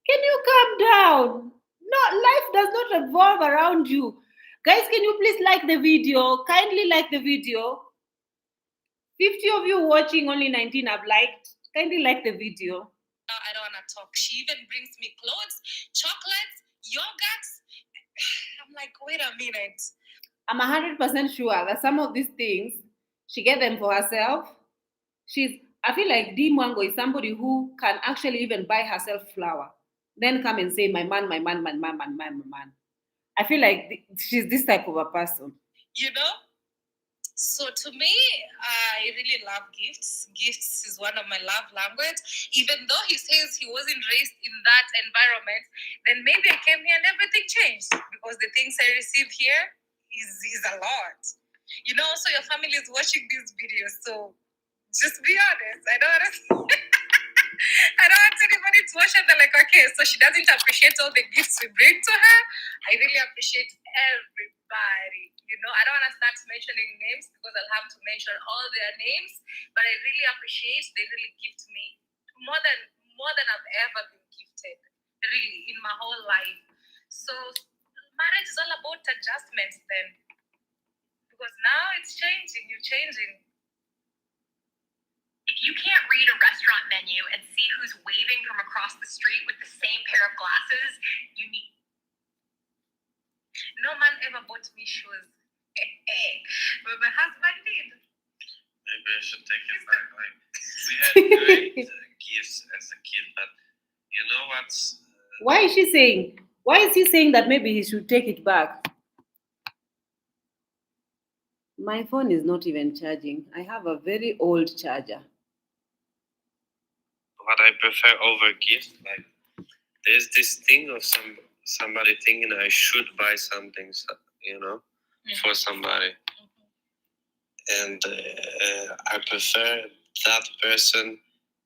can you calm down? No, life does not revolve around you. Guys, can you please like the video? Kindly like the video. 50 of you watching, only 19 have liked. Kindly like the video. I don't want to talk. She even brings me clothes, chocolates, yogurts. I'm like, wait a minute. I'm 100% sure that some of these things, she get them for herself. I feel like Dee Mwango is somebody who can actually even buy herself flour. Then come and say, my man. I feel like she's this type of a person. You know? So to me, I really love gifts. Gifts is one of my love language. Even though he says he wasn't raised in that environment, then maybe I came here and everything changed because the things I received here is a lot. You know, also your family is watching these videos, so just be honest. I don't want to. I don't want anybody to watch and they're like, okay, so she doesn't appreciate all the gifts we bring to her. I really appreciate everybody. You know, I don't want to start mentioning names because I'll have to mention all their names, but I really appreciate they really gift me more than I've ever been gifted, really, in my whole life. So marriage is all about adjustments then. Because now it's changing, you're changing. If you can't read a restaurant menu and see who's waving from across the street with the same pair of glasses, you need. No man ever bought me shoes. But my husband did. Maybe I should take it back. Like, we had great gifts as a kid, but you know what's. Why is she saying? Why is he saying that maybe he should take it back? My phone is not even charging. I have a very old charger. What I prefer over gifts, like there's this thing of somebody thinking I should buy something, you know, for somebody, and I prefer that person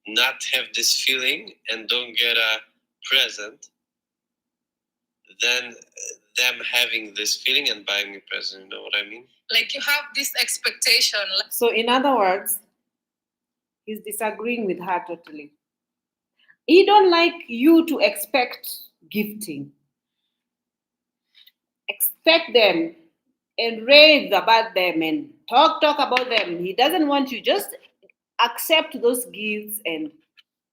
not have this feeling and don't get a present than them having this feeling and buying me a present. You know what I mean? Like you have this expectation. So, in other words, he's disagreeing with her totally. He don't like you to expect gifting. Expect them and rave about them and talk about them. He doesn't want you just accept those gifts. And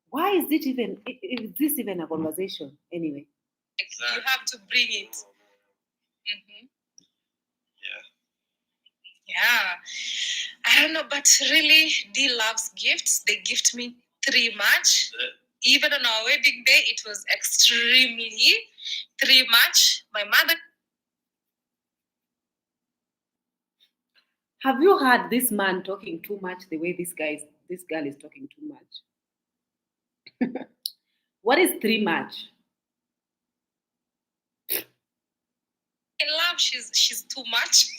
why is this even a conversation anyway? You have to bring it. Mm-hmm. Yeah. I don't know, but really, Dee loves gifts. They gift me 3 much. Even on our wedding day, it was extremely 3 much. My mother. Have you heard this man talking too much the way this girl is talking too much? What is 3 much? In love, she's too much.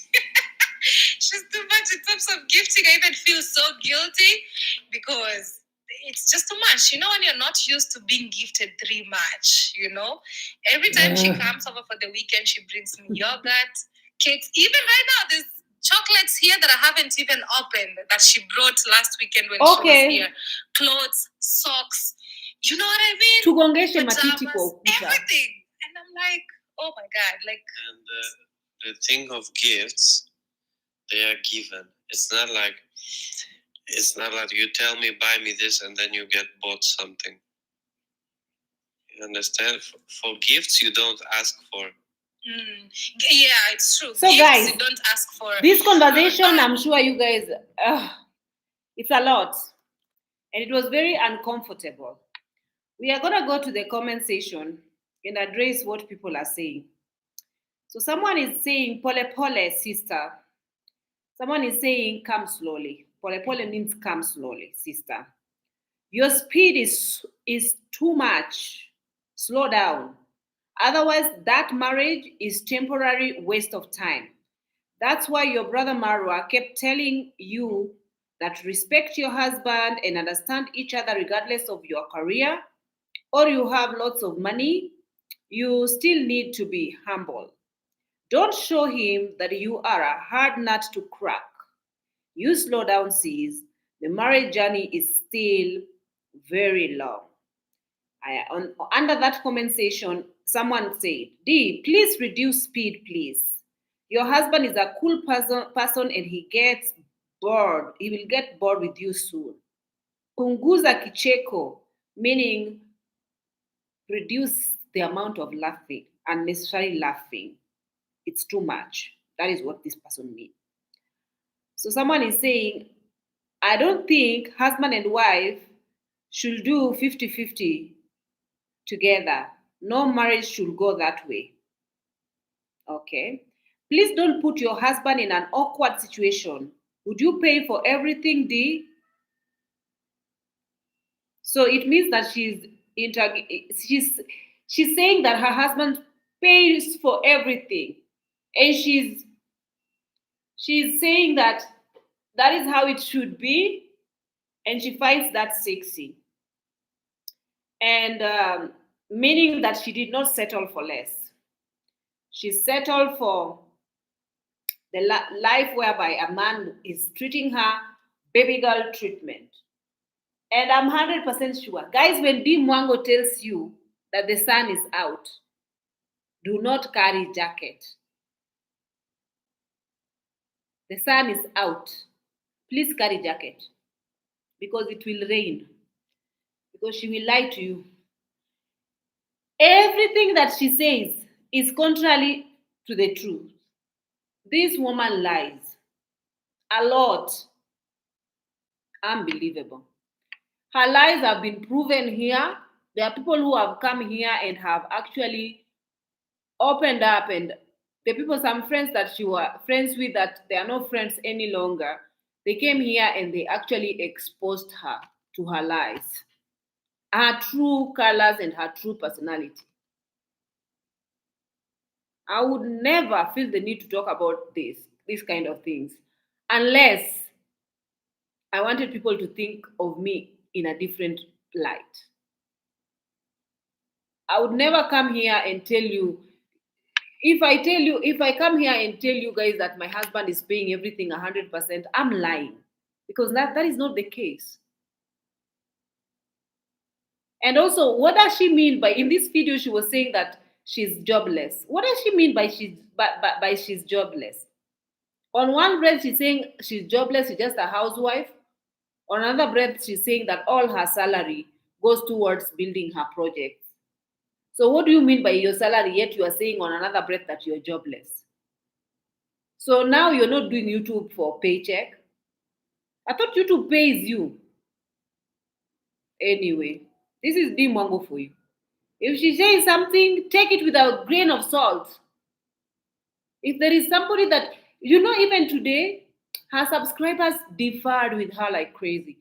She's too much in terms of gifting. I even feel so guilty because it's just too much. You know, when you're not used to being gifted 3 much, you know, every time she comes over for the weekend, she brings me yogurt, cakes. Even right now, there's chocolates here that I haven't even opened that she brought last weekend when she was here. Clothes, socks. You know what I mean? Pajamas, everything. And I'm like, oh my God. Like. And the thing of gifts, they are given. It's not like you tell me buy me this and then you get bought something. You understand? For gifts you don't ask for. Yeah, it's true. So gifts, guys, you don't ask for. This conversation, I'm sure you guys, it's a lot, and it was very uncomfortable. We are gonna go to the comment section and address what people are saying. So someone is saying pole pole sister. Someone is saying come slowly. Pole pole means come slowly, sister. Your speed is too much. Slow down. Otherwise, that marriage is temporary waste of time. That's why your brother Marwa kept telling you that respect your husband and understand each other regardless of your career or you have lots of money. You still need to be humble. Don't show him that you are a hard nut to crack. You slow down, sis. The marriage journey is still very long. Under that comment section, someone said, D, please reduce speed, please. Your husband is a cool person and he gets bored. He will get bored with you soon. Punguza kicheko, meaning reduce the amount of laughing, unnecessary laughing. It's too much. That is what this person means. So someone is saying, I don't think husband and wife should do 50-50 together. No marriage should go that way. Okay. Please don't put your husband in an awkward situation. Would you pay for everything, D? So it means that she's she's saying that her husband pays for everything, and she's saying that that is how it should be, and she finds that sexy, and meaning that she did not settle for less. She settled for the life whereby a man is treating her baby girl treatment. And I'm 100% sure. Guys, when D Mwango tells you that the sun is out, do not carry jacket. The sun is out. Please carry jacket because it will rain. Because she will lie to you. Everything that she says is contrary to the truth. This woman lies a lot. Unbelievable. Her lies have been proven here. There are people who have come here and have actually opened up, and the people, some friends that she was friends with, that they are not friends any longer, they came here and they actually exposed her to her lies, her true colors and her true personality. I would never feel the need to talk about these kind of things, unless I wanted people to think of me in a different light. I would never come here and tell you, if I come here and tell you guys that my husband is paying everything 100%, I'm lying, because that is not the case. And also, what does she mean by, in this video she was saying that she's jobless? What does she mean by she's jobless? On one breath she's saying she's jobless, she's just a housewife. On another breath she's saying that all her salary goes towards building her projects. So what do you mean by your salary, yet you are saying on another breath that you're jobless? So now you're not doing YouTube for paycheck? I thought YouTube pays you. Anyway, this is D Mwango for you. If she says something, take it with a grain of salt. If there is somebody that, even today, her subscribers differed with her like crazy.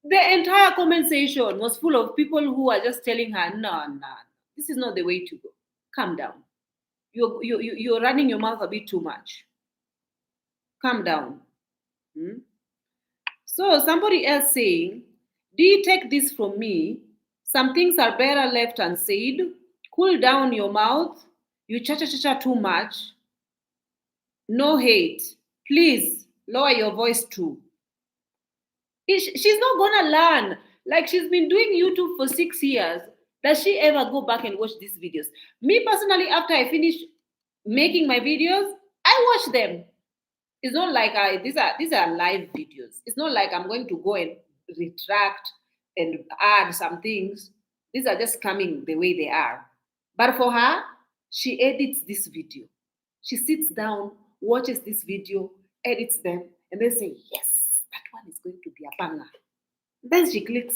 The entire comment section was full of people who are just telling her, no, this is not the way to go. Calm down. You're running your mouth a bit too much. Calm down. So somebody else saying, do you take this from me? Some things are better left unsaid. Cool down your mouth. You cha-cha-cha-cha too much. No hate. Please lower your voice too. She's not gonna learn. Like, she's been doing YouTube for 6 years. Does she ever go back and watch these videos? Me personally, after I finish making my videos, I watch them. It's not like these are live videos. It's not like I'm going to go and retract and add some things. These are just coming the way they are. But for her, she edits this video. She sits down, watches this video, edits them, and then say, yes, that one is going to be a banger. Then she clicks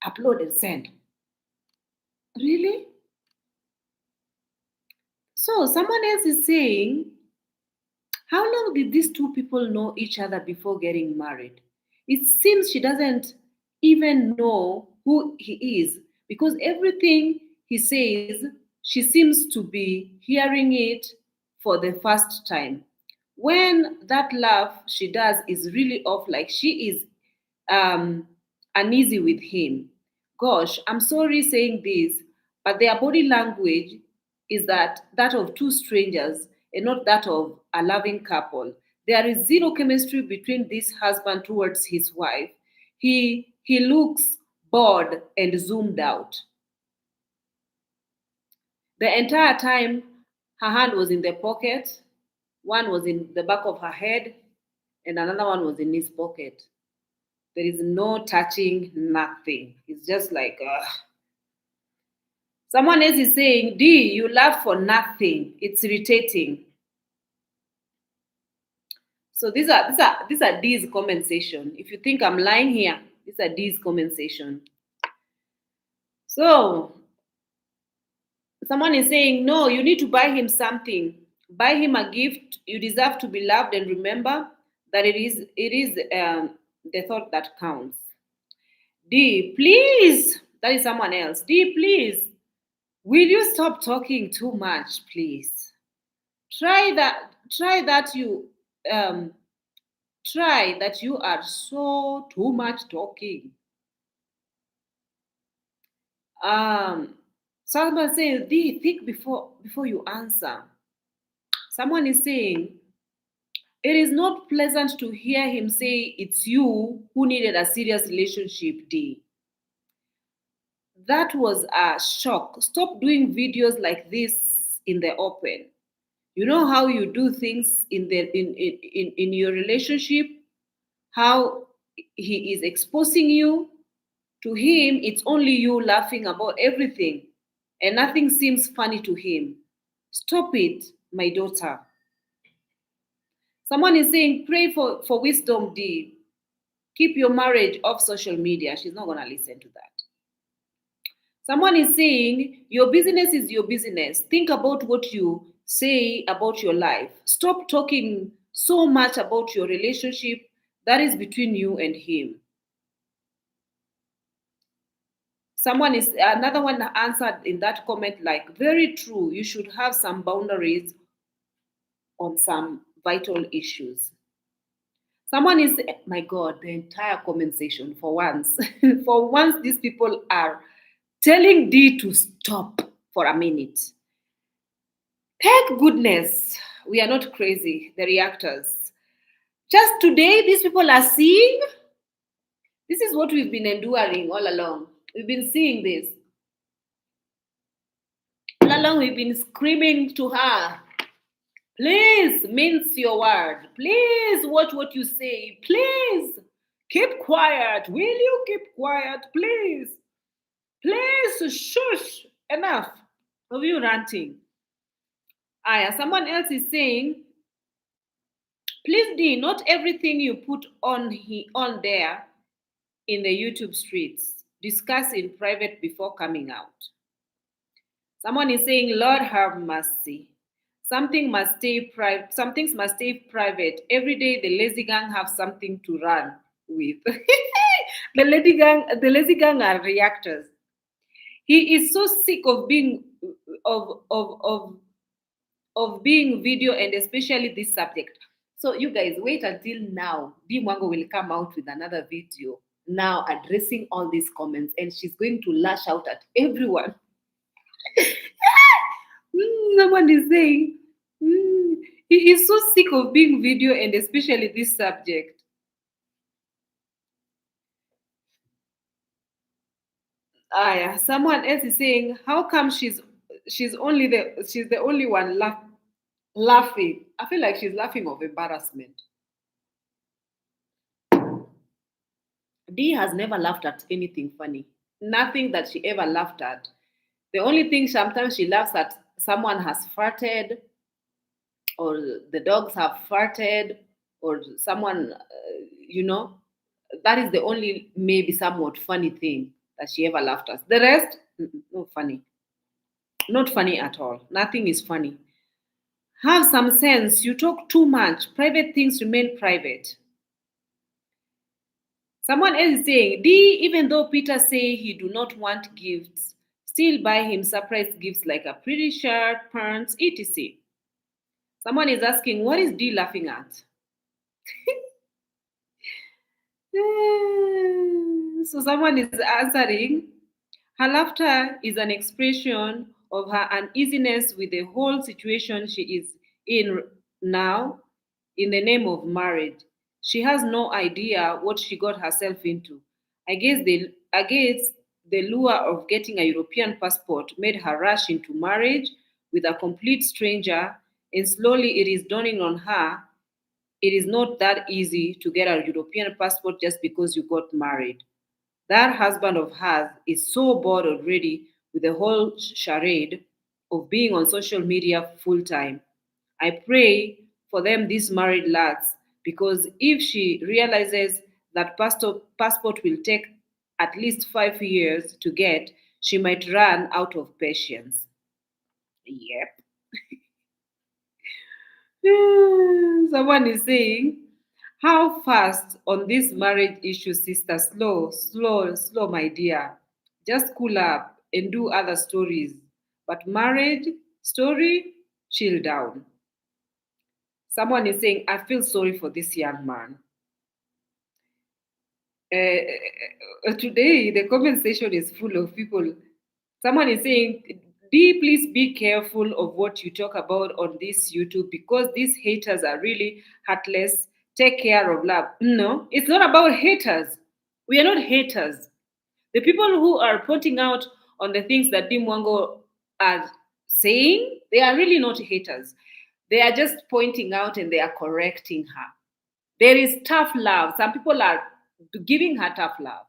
upload and send. Really? So someone else is saying, how long did these two people know each other before getting married? It seems she doesn't even know who he is, because everything he says, she seems to be hearing it for the first time. When that laugh she does is really off, like she is uneasy with him. Gosh, I'm sorry saying this, but their body language is that of two strangers and not that of a loving couple. There is zero chemistry between this husband towards his wife. He looks bored and zoomed out. The entire time, her hand was in the pocket, one was in the back of her head, and another one was in his pocket. There is no touching, nothing. It's just like, ugh. Someone else is saying, D, you laugh for nothing. It's irritating. So these are D's comment section. If you think I'm lying here, these are D's comment section. So someone is saying, no, you need to buy him something. Buy him a gift. You deserve to be loved, and remember that it is the thought that counts. D, please. That is someone else. D, please. Will you stop talking too much, please? Try that. Try that you. Um, try that you are so too much talking. Um, Someone saying, D, think before you answer. Someone is saying, it is not pleasant to hear him say it's you who needed a serious relationship, D. That was a shock. Stop doing videos like this in the open. You know how you do things in your relationship, how he is exposing you. To him, it's only you laughing about everything, and nothing seems funny to him. Stop it, my daughter. Someone is saying, pray for wisdom, D. Keep your marriage off social media. She's not going to listen to that. Someone is saying, your business is your business. Think about what you say about your life. Stop talking so much about your relationship that is between you and him. Someone is Another one answered in that comment like, very true. You should have some boundaries on some vital issues. Someone is, my God, the entire comment section for once. For once, these people are telling D to stop for a minute. Thank goodness we are not crazy, the reactors. Just today, these people are seeing. This is what we've been enduring all along. We've been seeing this. All along, we've been screaming to her, please mince your word. Please watch what you say. Please keep quiet. Will you keep quiet, please? Please shush. Enough of you ranting. Someone else is saying, please D, not everything you put on there in the YouTube streets. Discuss in private before coming out. Someone is saying, Lord have mercy. Some things must stay private. Every day the lazy gang have something to run with. The lazy gang are reactors. He is so sick of being of being video, and especially this subject. So you guys wait until now. D Mwango will come out with another video now addressing all these comments, and she's going to lash out at everyone. Someone is saying, he is so sick of being video, and especially this subject. Yeah. Someone else is saying, how come she's the only one laughing? I feel like she's laughing of embarrassment. D has never laughed at anything funny. Nothing that she ever laughed at. The only thing sometimes she laughs at, someone has farted, or the dogs have farted, or someone, that is the only maybe somewhat funny thing that she ever laughed at. The rest, no funny. Not funny at all. Nothing is funny. Have some sense. You talk too much. Private things remain private. Someone else is saying, D, even though Peter say he do not want gifts, still buy him surprise gifts like a pretty shirt, pants, etc. Someone is asking, what is D laughing at? So someone is answering, her laughter is an expression of her uneasiness with the whole situation she is in now in the name of marriage. She has no idea what she got herself into. I guess the lure of getting a European passport made her rush into marriage with a complete stranger, and slowly it is dawning on her it is not that easy to get a European passport just because you got married. That husband of hers is so bored already with the whole charade of being on social media full time. I pray for them, these married lads, because if she realizes that passport will take at least 5 years to get, she might run out of patience. Yep. Someone is saying, how fast on this marriage issue, sister? Slow, slow, slow, my dear. Just cool up and do other stories. But marriage story, chill down. Someone is saying, I feel sorry for this young man. Today, the comment section is full of people. Someone is saying, D, please be careful of what you talk about on this YouTube because these haters are really heartless. Take care of love. No, it's not about haters. We are not haters. The people who are pointing out on the things that D Mwango are saying, they are really not haters. They are just pointing out and they are correcting her. There is tough love. Some people are giving her tough love.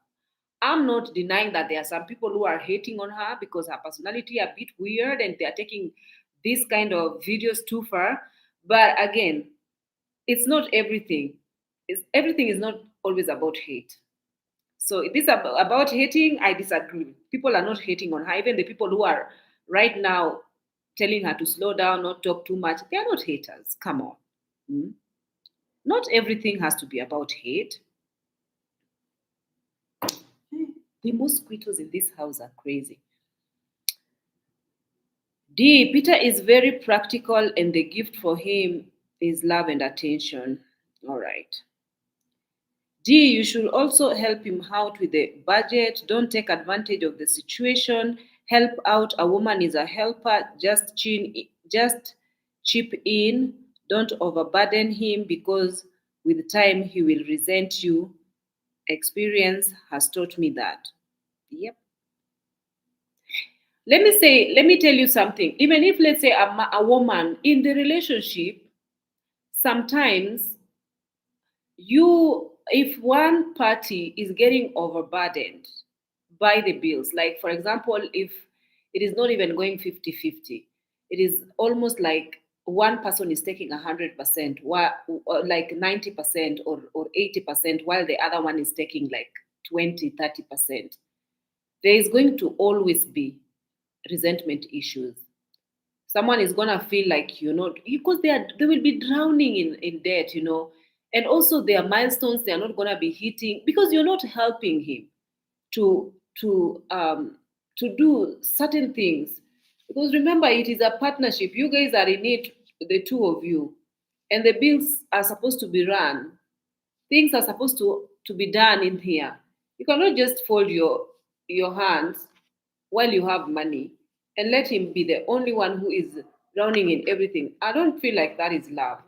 I'm not denying that there are some people who are hating on her because her personality a bit weird and they are taking these kind of videos too far. But again, it's not everything. Everything is not always about hate. So if this about hating, I disagree. People are not hating on her. Even the people who are right now telling her to slow down, not talk too much, they are not haters. Come on. Hmm? Not everything has to be about hate. The mosquitoes in this house are crazy. D. Peter is very practical, and the gift for him is love and attention. All right. D. You should also help him out with the budget. Don't take advantage of the situation. Help out. A woman is a helper. Just chip in. Don't overburden him because with time he will resent you. Experience has taught me that. Yep. Let me tell you something. Even if, let's say, a woman in the relationship, sometimes if one party is getting overburdened by the bills, like for example, if it is not even going 50-50, it is almost like one person is taking 100%, or like 90% or 80%, while the other one is taking like 20-30%. There is going to always be resentment issues. Someone is gonna feel like because they will be drowning in debt, and also their milestones they are not gonna be hitting because you're not helping him to to um to do certain things. Because remember, it is a partnership. You guys are in it, the two of you, and the bills are supposed to be run. Things are supposed to be done in here. You cannot just fold your hands while you have money and let him be the only one who is drowning in everything. I don't feel like that is love.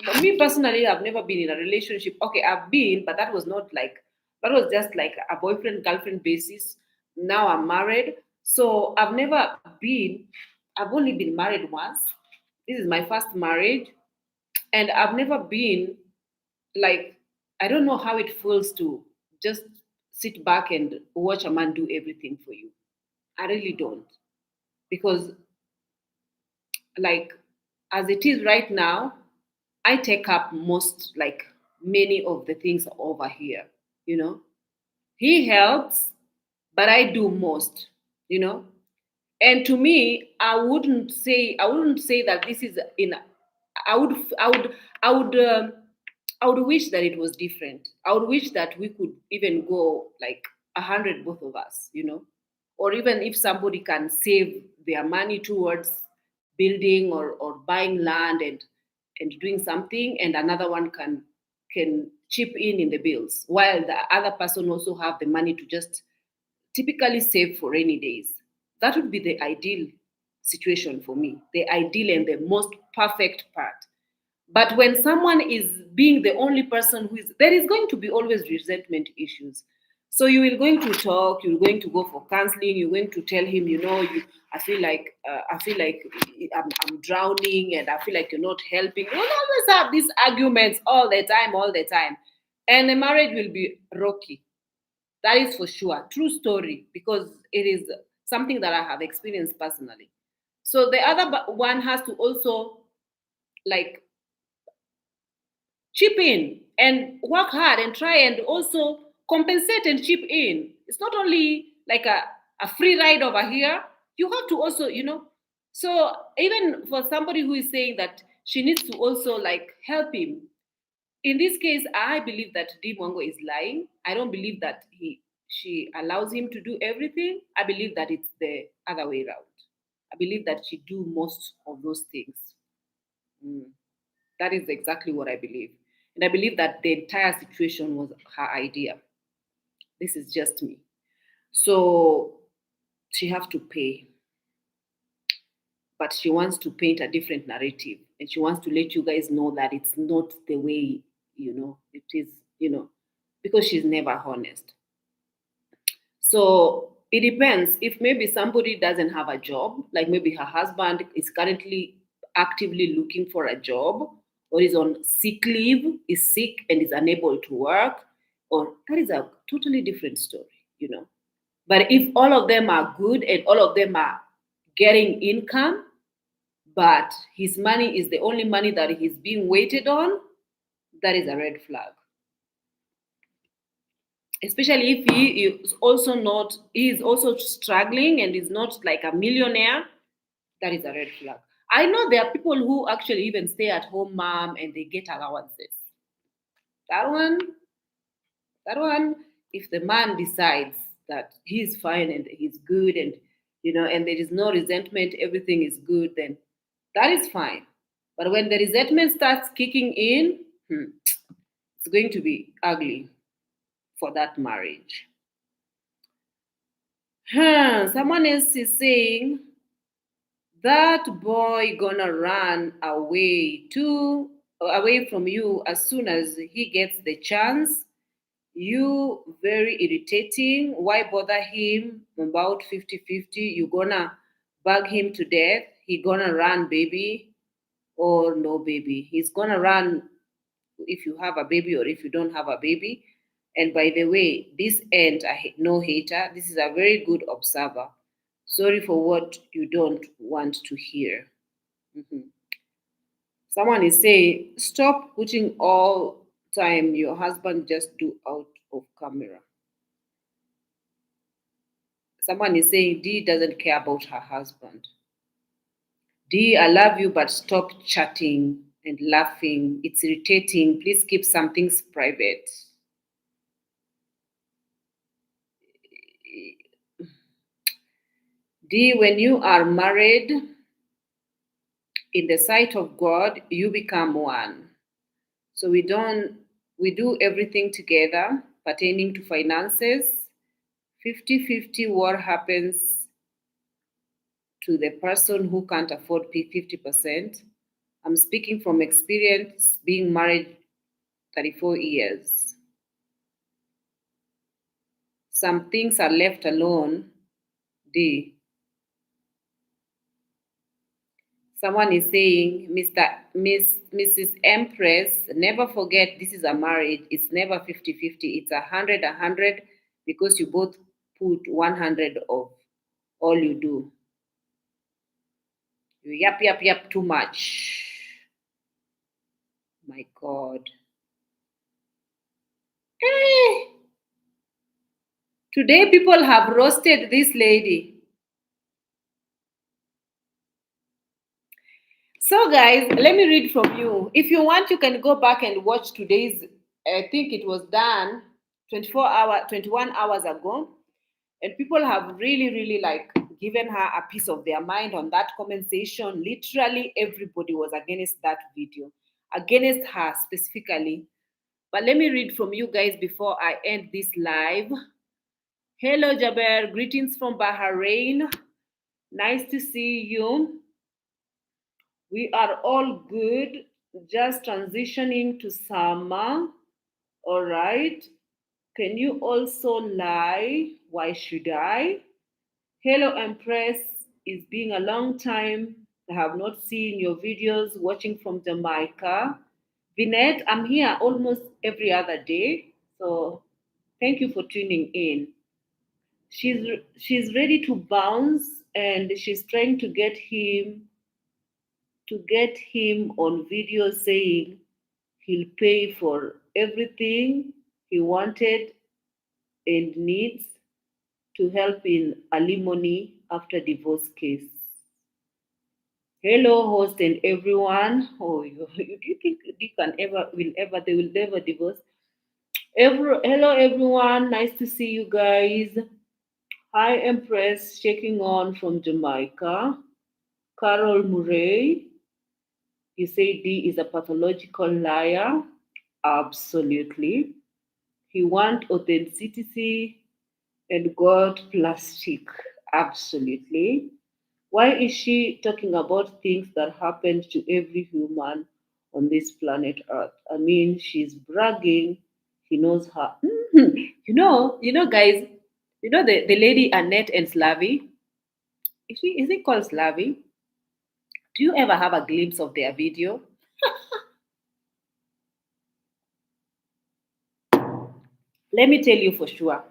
But me personally, I've never been in a relationship. Okay, I've been, but that was not like, that was just like a boyfriend girlfriend basis. Now I'm married. So I've only been married once. This is my first marriage. And I've never been like, I don't know how it feels to just sit back and watch a man do everything for you. I really don't. Because like as it is right now, I take up most, like many of the things over here, you know. He helps, but I do most, you know. And to me, I wouldn't say that this is in. I would I would I would I would wish that it was different. I would wish that we could even go like 100, both of us, or even if somebody can save their money towards building or buying land and doing something, and another one can chip in the bills, while the other person also have the money to just typically save for rainy days. That would be the ideal situation for me, the ideal and the most perfect part. But when someone is being the only person who is, there is going to be always resentment issues. So you will going to talk, you're going to go for counseling, you're going to tell him, I feel like I'm drowning, and I feel like you're not helping. You'll always have these arguments all the time, all the time, and the marriage will be rocky. That is for sure. True story, because it is something that I have experienced personally. So the other one has to also like chip in and work hard and try and also compensate and chip in. It's not only like a free ride over here. You have to also, So even for somebody who is saying that she needs to also like help him. In this case, I believe that D Mwango is lying. I don't believe that she allows him to do everything. I believe that it's the other way around. I believe that she do most of those things. Mm. That is exactly what I believe. And I believe that the entire situation was her idea. This is just me. So she have to pay. But she wants to paint a different narrative. And she wants to let you guys know that it's not the way, it is, because she's never honest. So it depends. If maybe somebody doesn't have a job, like maybe her husband is currently actively looking for a job, or is on sick leave, is sick and is unable to work, or that is a totally different story. But if all of them are good and all of them are getting income, but his money is the only money that he's being waited on, that is a red flag. Especially if he is also struggling and is not like a millionaire, that is a red flag. I know there are people who actually even stay at home mom and they get allowances. That one, that one, if the man decides that he's fine and he's good and and there is no resentment, everything is good, then that is fine. But when the resentment starts kicking in, it's going to be ugly for that marriage. Someone else is saying that boy gonna run away from you as soon as he gets the chance. You very irritating. Why bother him about 50-50? You gonna bug him to death. He gonna run, baby, or no baby. He's gonna run if you have a baby or if you don't have a baby. And by the way, this ain't no hater. This is a very good observer. Sorry for what you don't want to hear. Mhm. Someone is saying, stop putting all time your husband just do out of camera. Someone is saying D doesn't care about her husband. D, I love you, but stop chatting and laughing. It's irritating. Please keep some things private. D, when you are married, in the sight of God, you become one. So we do everything together pertaining to finances. 50-50, what happens to the person who can't afford 50%. I'm speaking from experience being married 34 years. Some things are left alone. D. Someone is saying, Mrs. Empress, never forget this is a marriage. It's never 50-50. It's 100-100 because you both put 100 of all you do. You yap too much. My God. Eh. Today people have roasted this lady. So guys, let me read from you. If you want, you can go back and watch today's, I think it was done 21 hours ago. And people have really, really like given her a piece of their mind on that comment section. Literally everybody was against that video, against her specifically. But let me read from you guys before I end this live. Hello Jaber, greetings from Bahrain. Nice to see you. We are all good, just transitioning to summer. All right. Can you also lie? Why should I? Hello, Empress. It's been a long time. I have not seen your videos watching from Jamaica. Vinette, I'm here almost every other day. So thank you for tuning in. She's ready to bounce and she's trying to get him on video saying he'll pay for everything he wanted and needs to help in alimony after divorce case. Hello, host and everyone. Oh, you think they can ever, will ever, they will never divorce? Hello, everyone. Nice to see you guys. Hi, Empress, checking on from Jamaica. Carol Murray, you say D is a pathological liar. Absolutely. He want authenticity and God plastic. Absolutely. Why is she talking about things that happen to every human on this planet Earth? I mean, she's bragging. He knows her. Guys. The lady Annette and Slavy. Is it called Slavy? Do you ever have a glimpse of their video? Let me tell you for sure.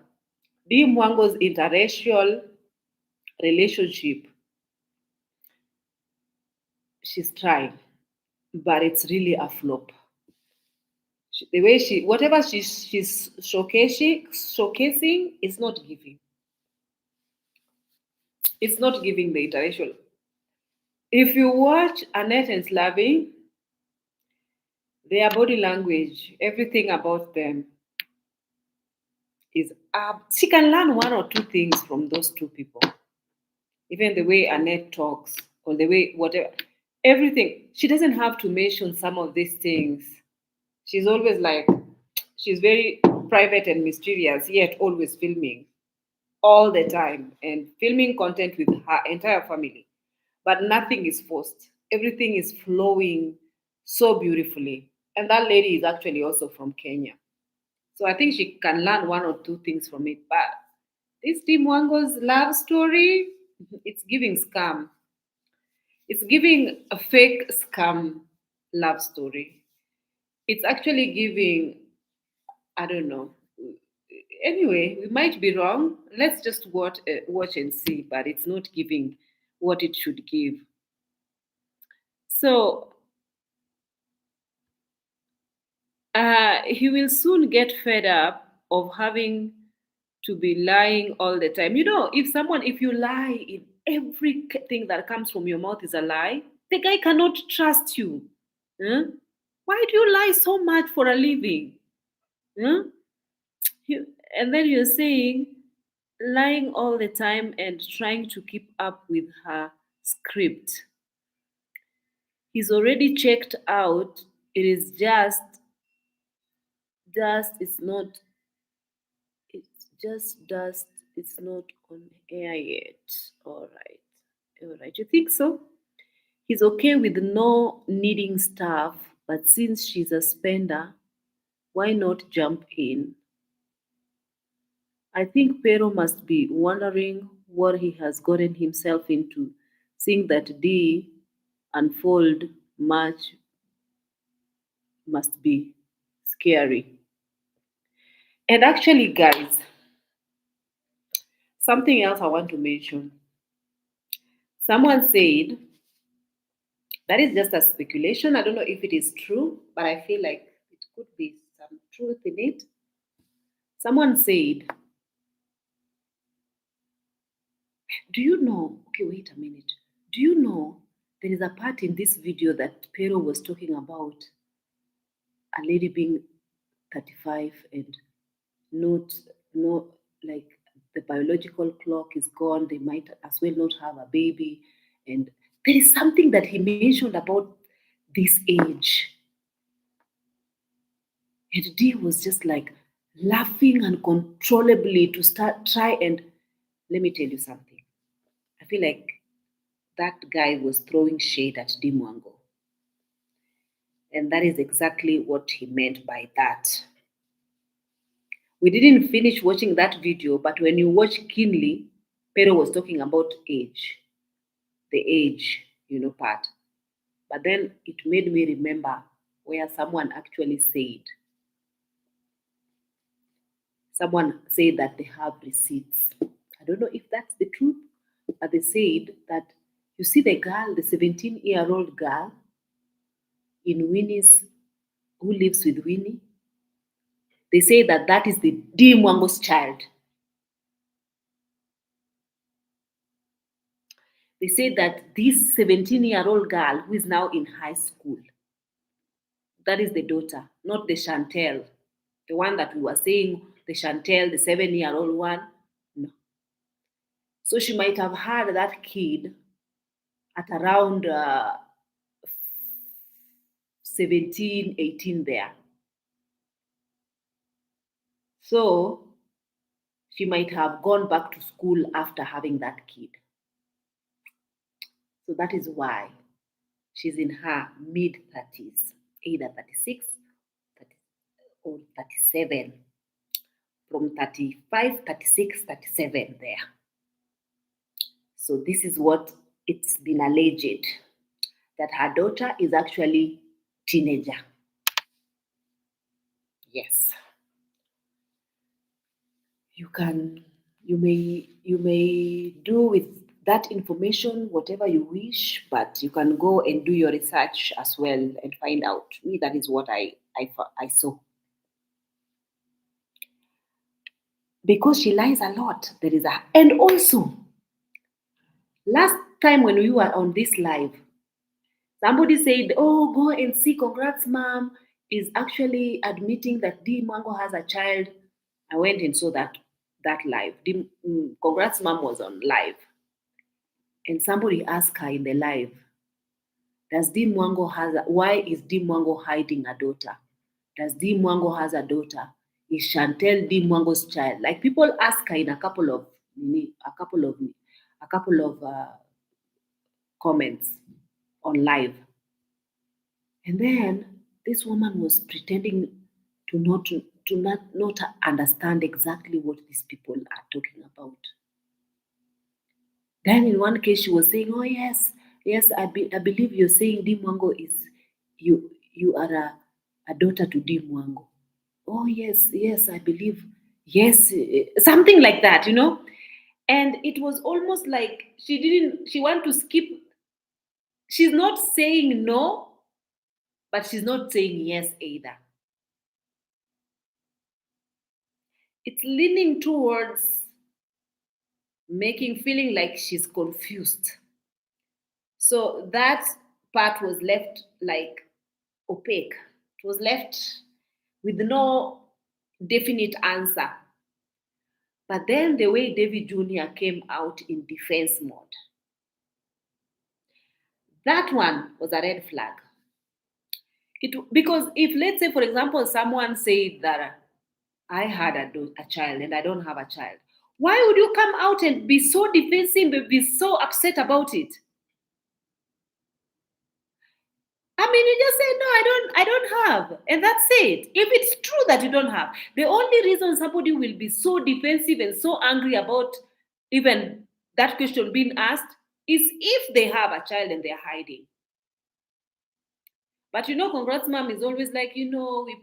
D. Mwango's interracial relationship, she's trying, but it's really a flop. The way whatever she's showcasing is not giving. It's not giving the interracial. If you watch Annette and Slavy, their body language, everything about them is up. She can learn one or two things from those two people. Even the way Annette talks, or the way whatever, everything. She doesn't have to mention some of these things. She's always like, she's very private and mysterious, yet always filming all the time and filming content with her entire family. But nothing is forced. Everything is flowing so beautifully. And that lady is actually also from Kenya. So I think she can learn one or two things from it. But this Tim Wango's love story, it's giving scam. It's giving a fake scam love story. It's actually giving, I don't know. Anyway, we might be wrong. Let's just watch and see, but it's not giving what it should give. So he will soon get fed up of having to be lying all the time. If you lie in everything that comes from your mouth is a lie, the guy cannot trust you. Huh? Why do you lie so much for a living? Huh? And then you're saying lying all the time and trying to keep up with her script. He's already checked out. It is just it's not it's just dust. It's not on air yet. All right. All right. You think so? He's okay with no needing staff, but since she's a spender, why not jump in? I think Pero must be wondering what he has gotten himself into, seeing that D unfold much must be scary. And actually, guys, something else I want to mention. Someone said that is just a speculation. I don't know if it is true, but I feel like it could be some truth in it. Someone said, do you know? Okay, wait a minute. Do you know there is a part in this video that Pero was talking about a lady being 35 and not, no, like the biological clock is gone. They might as well not have a baby. And there is something that he mentioned about this age. And D was just like laughing uncontrollably to start try and let me tell you something. I feel like that guy was throwing shade at D Mwango. And that is exactly what he meant by that. We didn't finish watching that video, but when you watch keenly, Pero was talking about age, the age, part. But then it made me remember where someone said that they have receipts. I don't know if that's the truth, but they said that you see the girl, the 17-year-old girl in Winnie's, who lives with Winnie, they say that that is the D Mwango's child. They said that this 17-year-old girl who is now in high school, that is the daughter, not the Chantel, the one that we were saying, the Chantel, the 7-year-old one. No. So she might have had that kid at around 17, 18 there. So she might have gone back to school after having that kid. So that is why she's in her mid 30s, either 36 or 37. From 35, 36, 37 there. So this is what it's been alleged, that her daughter is actually teenager. Yes. You may do with that information whatever you wish, but you can go and do your research as well and find out. Me, that is what I saw. Because she lies a lot, there is a, and also last time when we were on this live, somebody said, "Oh, go and see Congrats Mom is actually admitting that D Mwango has a child." I went and saw that live. Congrats Mom was on live, and somebody asked her in the live, "Does D Mwango why is D Mwango hiding a daughter? Does D Mwango has a daughter? Is Chantel D Mwango's child?" Like people ask her in a couple of comments on live. And then this woman was pretending to not understand exactly what these people are talking about. Then in one case she was saying, "Oh yes, I believe you're saying D Mwango is you are a daughter to D Mwango." "Oh yes, I believe, yes," something like that, you know. And it was almost like she wanted to skip. She's not saying no, but she's not saying yes either. It's leaning towards feeling like she's confused. So that part was left like opaque. It was left with no definite answer. But then the way David Jr. came out in defense mode, that one was a red flag. Because if, let's say, for example, someone said that I had a child and I don't have a child, why would you come out and be so defensive, be so upset about it? I mean, you just say, "No, I don't have," and that's it. If it's true that you don't have, the only reason somebody will be so defensive and so angry about even that question being asked is if they have a child and they're hiding. But Congrats Mom is always like, we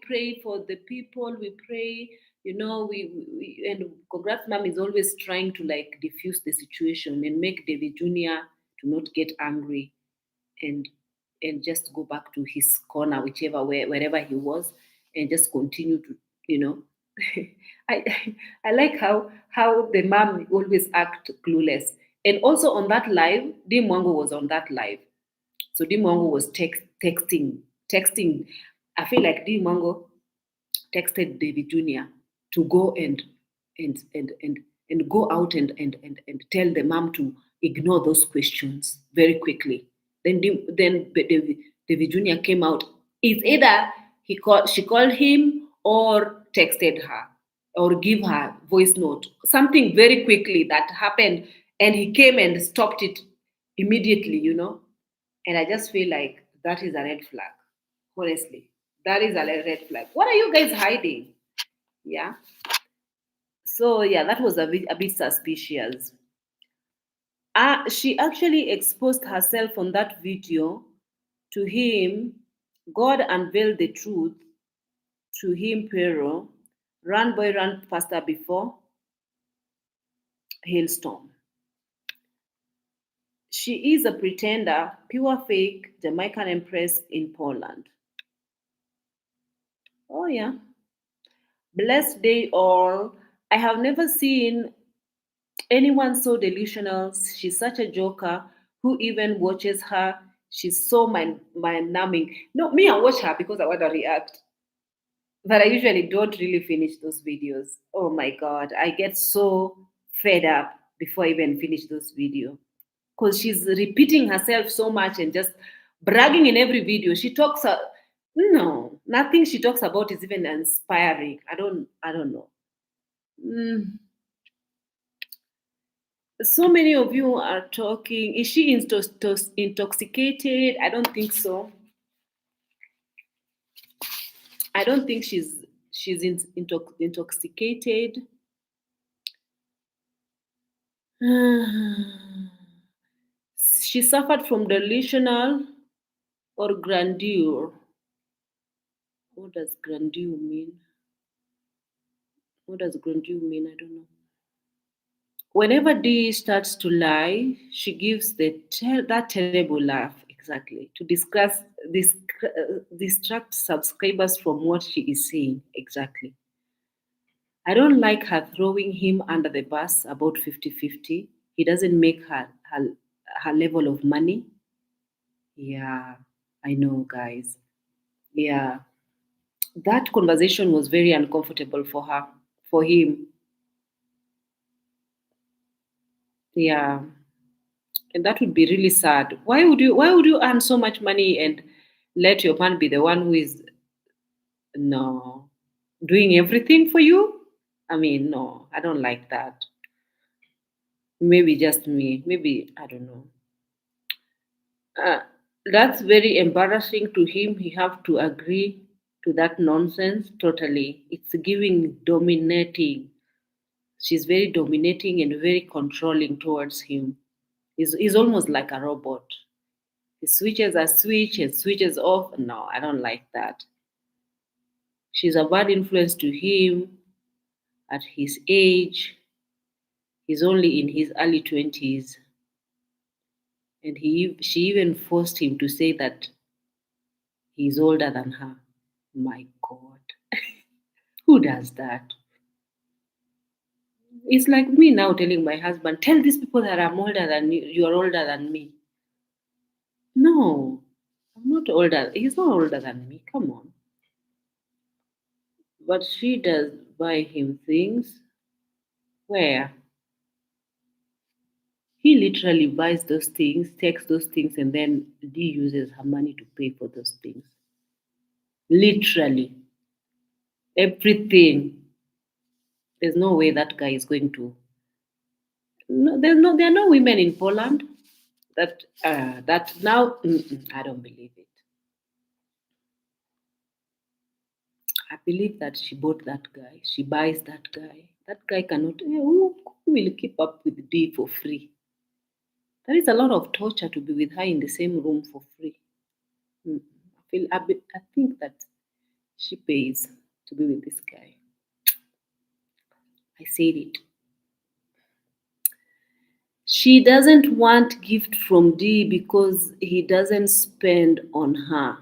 pray for the people, we pray, and Congrats Mom is always trying to like diffuse the situation and make David Jr. to not get angry and just go back to his corner, wherever he was, and just continue to, I I like how the mom always act clueless. And also on that live, D Mwango was on that live. So D Mwango was texting. I feel like D Mwango texted David Jr. to go and and and and go out and tell the mom to ignore those questions very quickly. Then David Jr. came out. It's either she called him or texted her or give her voice note, something very quickly that happened, and he came and stopped it immediately. And I just feel like that is a red flag. Honestly, that is a red flag. What are you guys hiding? Yeah. So yeah, that was a bit suspicious. She actually exposed herself on that video to him. God unveiled the truth to him, Pero. Run, boy, run faster before hailstorm. She is a pretender, pure fake Jamaican empress in Poland. Oh, yeah. Blessed day all. I have never seen anyone so delusional. She's such a joker. Who even watches her? She's so mind numbing. No, me, I watch her because I want to react. But I usually don't really finish those videos. Oh my god, I get so fed up before I even finish those videos. Because she's repeating herself so much and just bragging in every video. She talks no, nothing she talks about is even inspiring. I don't know. Mm. So many of you are talking. Is she intoxicated? I don't think so. I don't think she's intoxicated. She suffered from delusional or grandeur. What does grandeur mean? What does grandeur mean? I don't know. Whenever Dee starts to lie, she gives that terrible laugh exactly to distract subscribers from what she is saying exactly. I don't like her throwing him under the bus about 50-50. He doesn't make her level of money. Yeah, I know, guys. Yeah, that conversation was very uncomfortable for her, for him. Yeah, and that would be really sad. Why would you earn so much money and let your man be the one who is no doing everything for you? I mean, no, I don't like that. Maybe just me. Maybe I don't know. Uh, that's very embarrassing to him. He have to agree to that nonsense totally. It's giving dominating. She's very dominating and very controlling towards him. He's almost like a robot. He switches a switch and switches off. No, I don't like that. She's a bad influence to him at his age. He's only in his early 20s. And she even forced him to say that he's older than her. My God. Who does that? It's like me now telling my husband, tell these people that I'm older than you, you're older than me. No, I'm not older. He's not older than me. Come on. But she does buy him things where he literally buys those things, takes those things, and then Dee uses her money to pay for those things. Literally. Everything. There's no way that guy is going to. No, there are no women in Poland that now. I don't believe it. I believe that she bought that guy. She buys that guy. That guy cannot. Who will keep up with D for free? That is a lot of torture to be with her in the same room for free. I think that she pays to be with this guy. I said it. She doesn't want gift from D because he doesn't spend on her.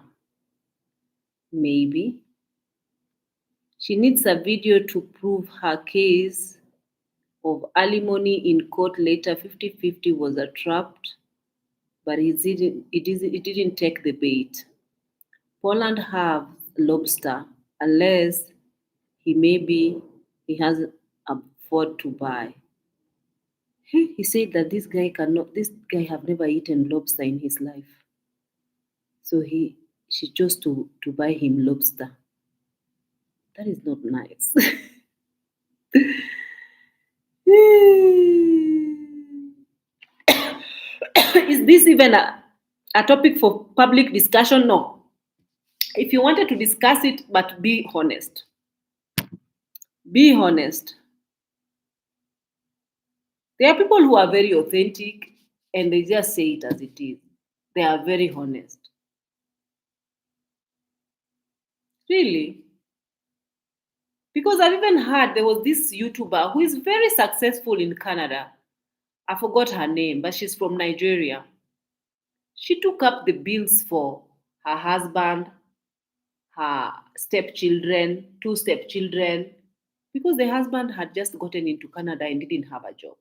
Maybe. She needs a video to prove her case of alimony in court later. 50-50 was a trap, but it didn't take the bait. Poland have lobster unless he has afford to buy. He said that this guy have never eaten lobster in his life. So she chose to buy him lobster. That is not nice. Is this even a topic for public discussion? No. If you wanted to discuss it, but be honest. Be honest. There are people who are very authentic and they just say it as it is. They are very honest. Really? Because I've even heard there was this YouTuber who is very successful in Canada. I forgot her name, but she's from Nigeria. She took up the bills for her husband, her stepchildren, two stepchildren, because the husband had just gotten into Canada and didn't have a job.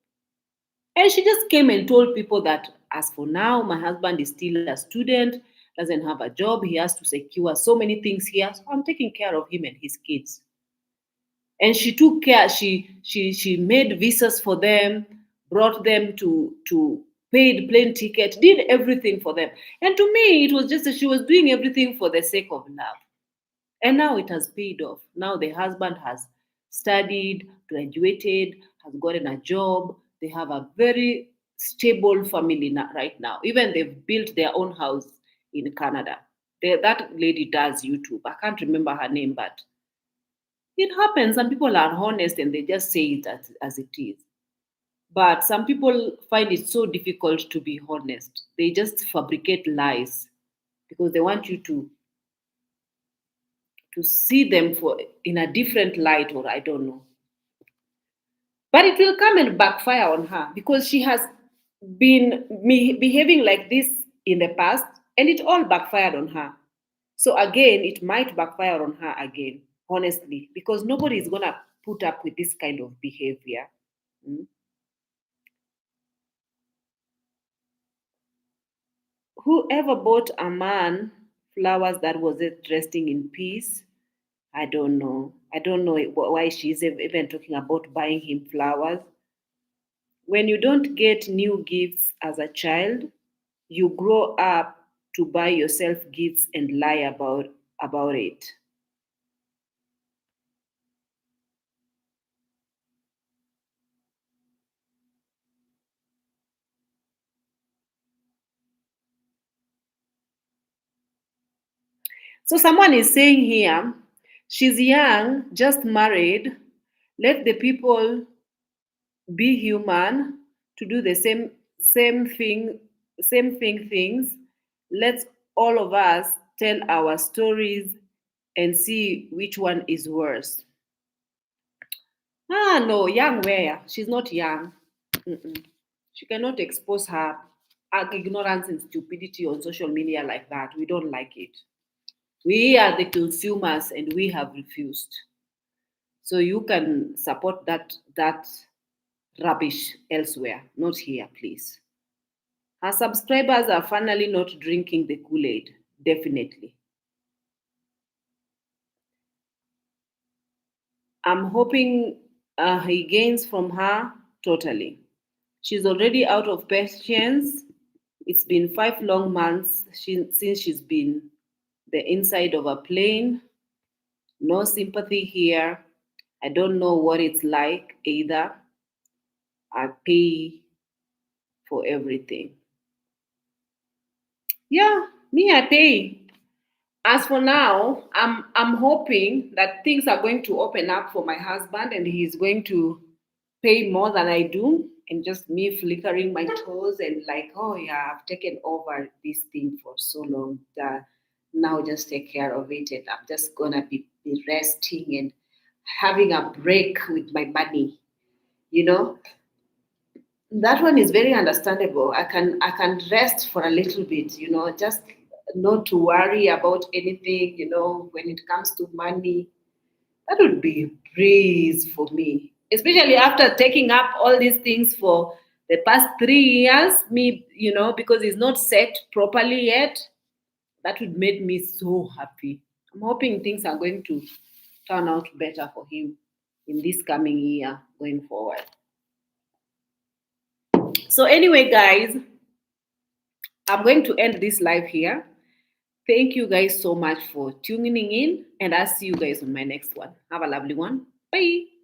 And she just came and told people that as for now, my husband is still a student, doesn't have a job, he has to secure so many things here. So I'm taking care of him and his kids. And she took care, she made visas for them, brought them to paid plane ticket, did everything for them. And to me, it was just that she was doing everything for the sake of love. And now it has paid off. Now the husband has studied, graduated, has gotten a job. They have a very stable family right now. Even they've built their own house in Canada. That lady does YouTube. I can't remember her name, but it happens. Some people are honest and they just say it as it is. But some people find it so difficult to be honest. They just fabricate lies because they want you to see them for in a different light, or I don't know. But it will come and backfire on her because she has been behaving like this in the past and it all backfired on her. So again, it might backfire on her again, honestly, because nobody is going to put up with this kind of behavior. Mm. Whoever bought a man flowers that was it resting in peace, I don't know. I don't know why she's even talking about buying him flowers. When you don't get new gifts as a child, you grow up to buy yourself gifts and lie about it. So someone is saying here, she's young, just married. Let the people be human to do the same thing things. Let's all of us tell our stories and see which one is worse. Ah, no, young where? She's not young. Mm-mm. She cannot expose her ignorance and stupidity on social media like that. We don't like it. We are the consumers and we have refused. So you can support that rubbish elsewhere, not here, please. Her subscribers are finally not drinking the Kool-Aid, definitely. I'm hoping he gains from her totally. She's already out of patience. It's been 5 long months since she's been the inside of a plane. No sympathy here. I don't know what it's like either. I pay for everything. Yeah, me, I pay. As for now, I'm hoping that things are going to open up for my husband and he's going to pay more than I do, and just me flickering my toes and like, oh yeah, I've taken over this thing for so long that now just take care of it and I'm just gonna be resting and having a break with my money, you know. That one is very understandable. I can rest for a little bit, just not to worry about anything, when it comes to money. That would be a breeze for me, especially after taking up all these things for the past 3 years. Me, because it's not set properly yet. That would make me so happy. I'm hoping things are going to turn out better for him in this coming year going forward. So, anyway, guys, I'm going to end this live here. Thank you guys so much for tuning in, and I'll see you guys on my next one. Have a lovely one. Bye.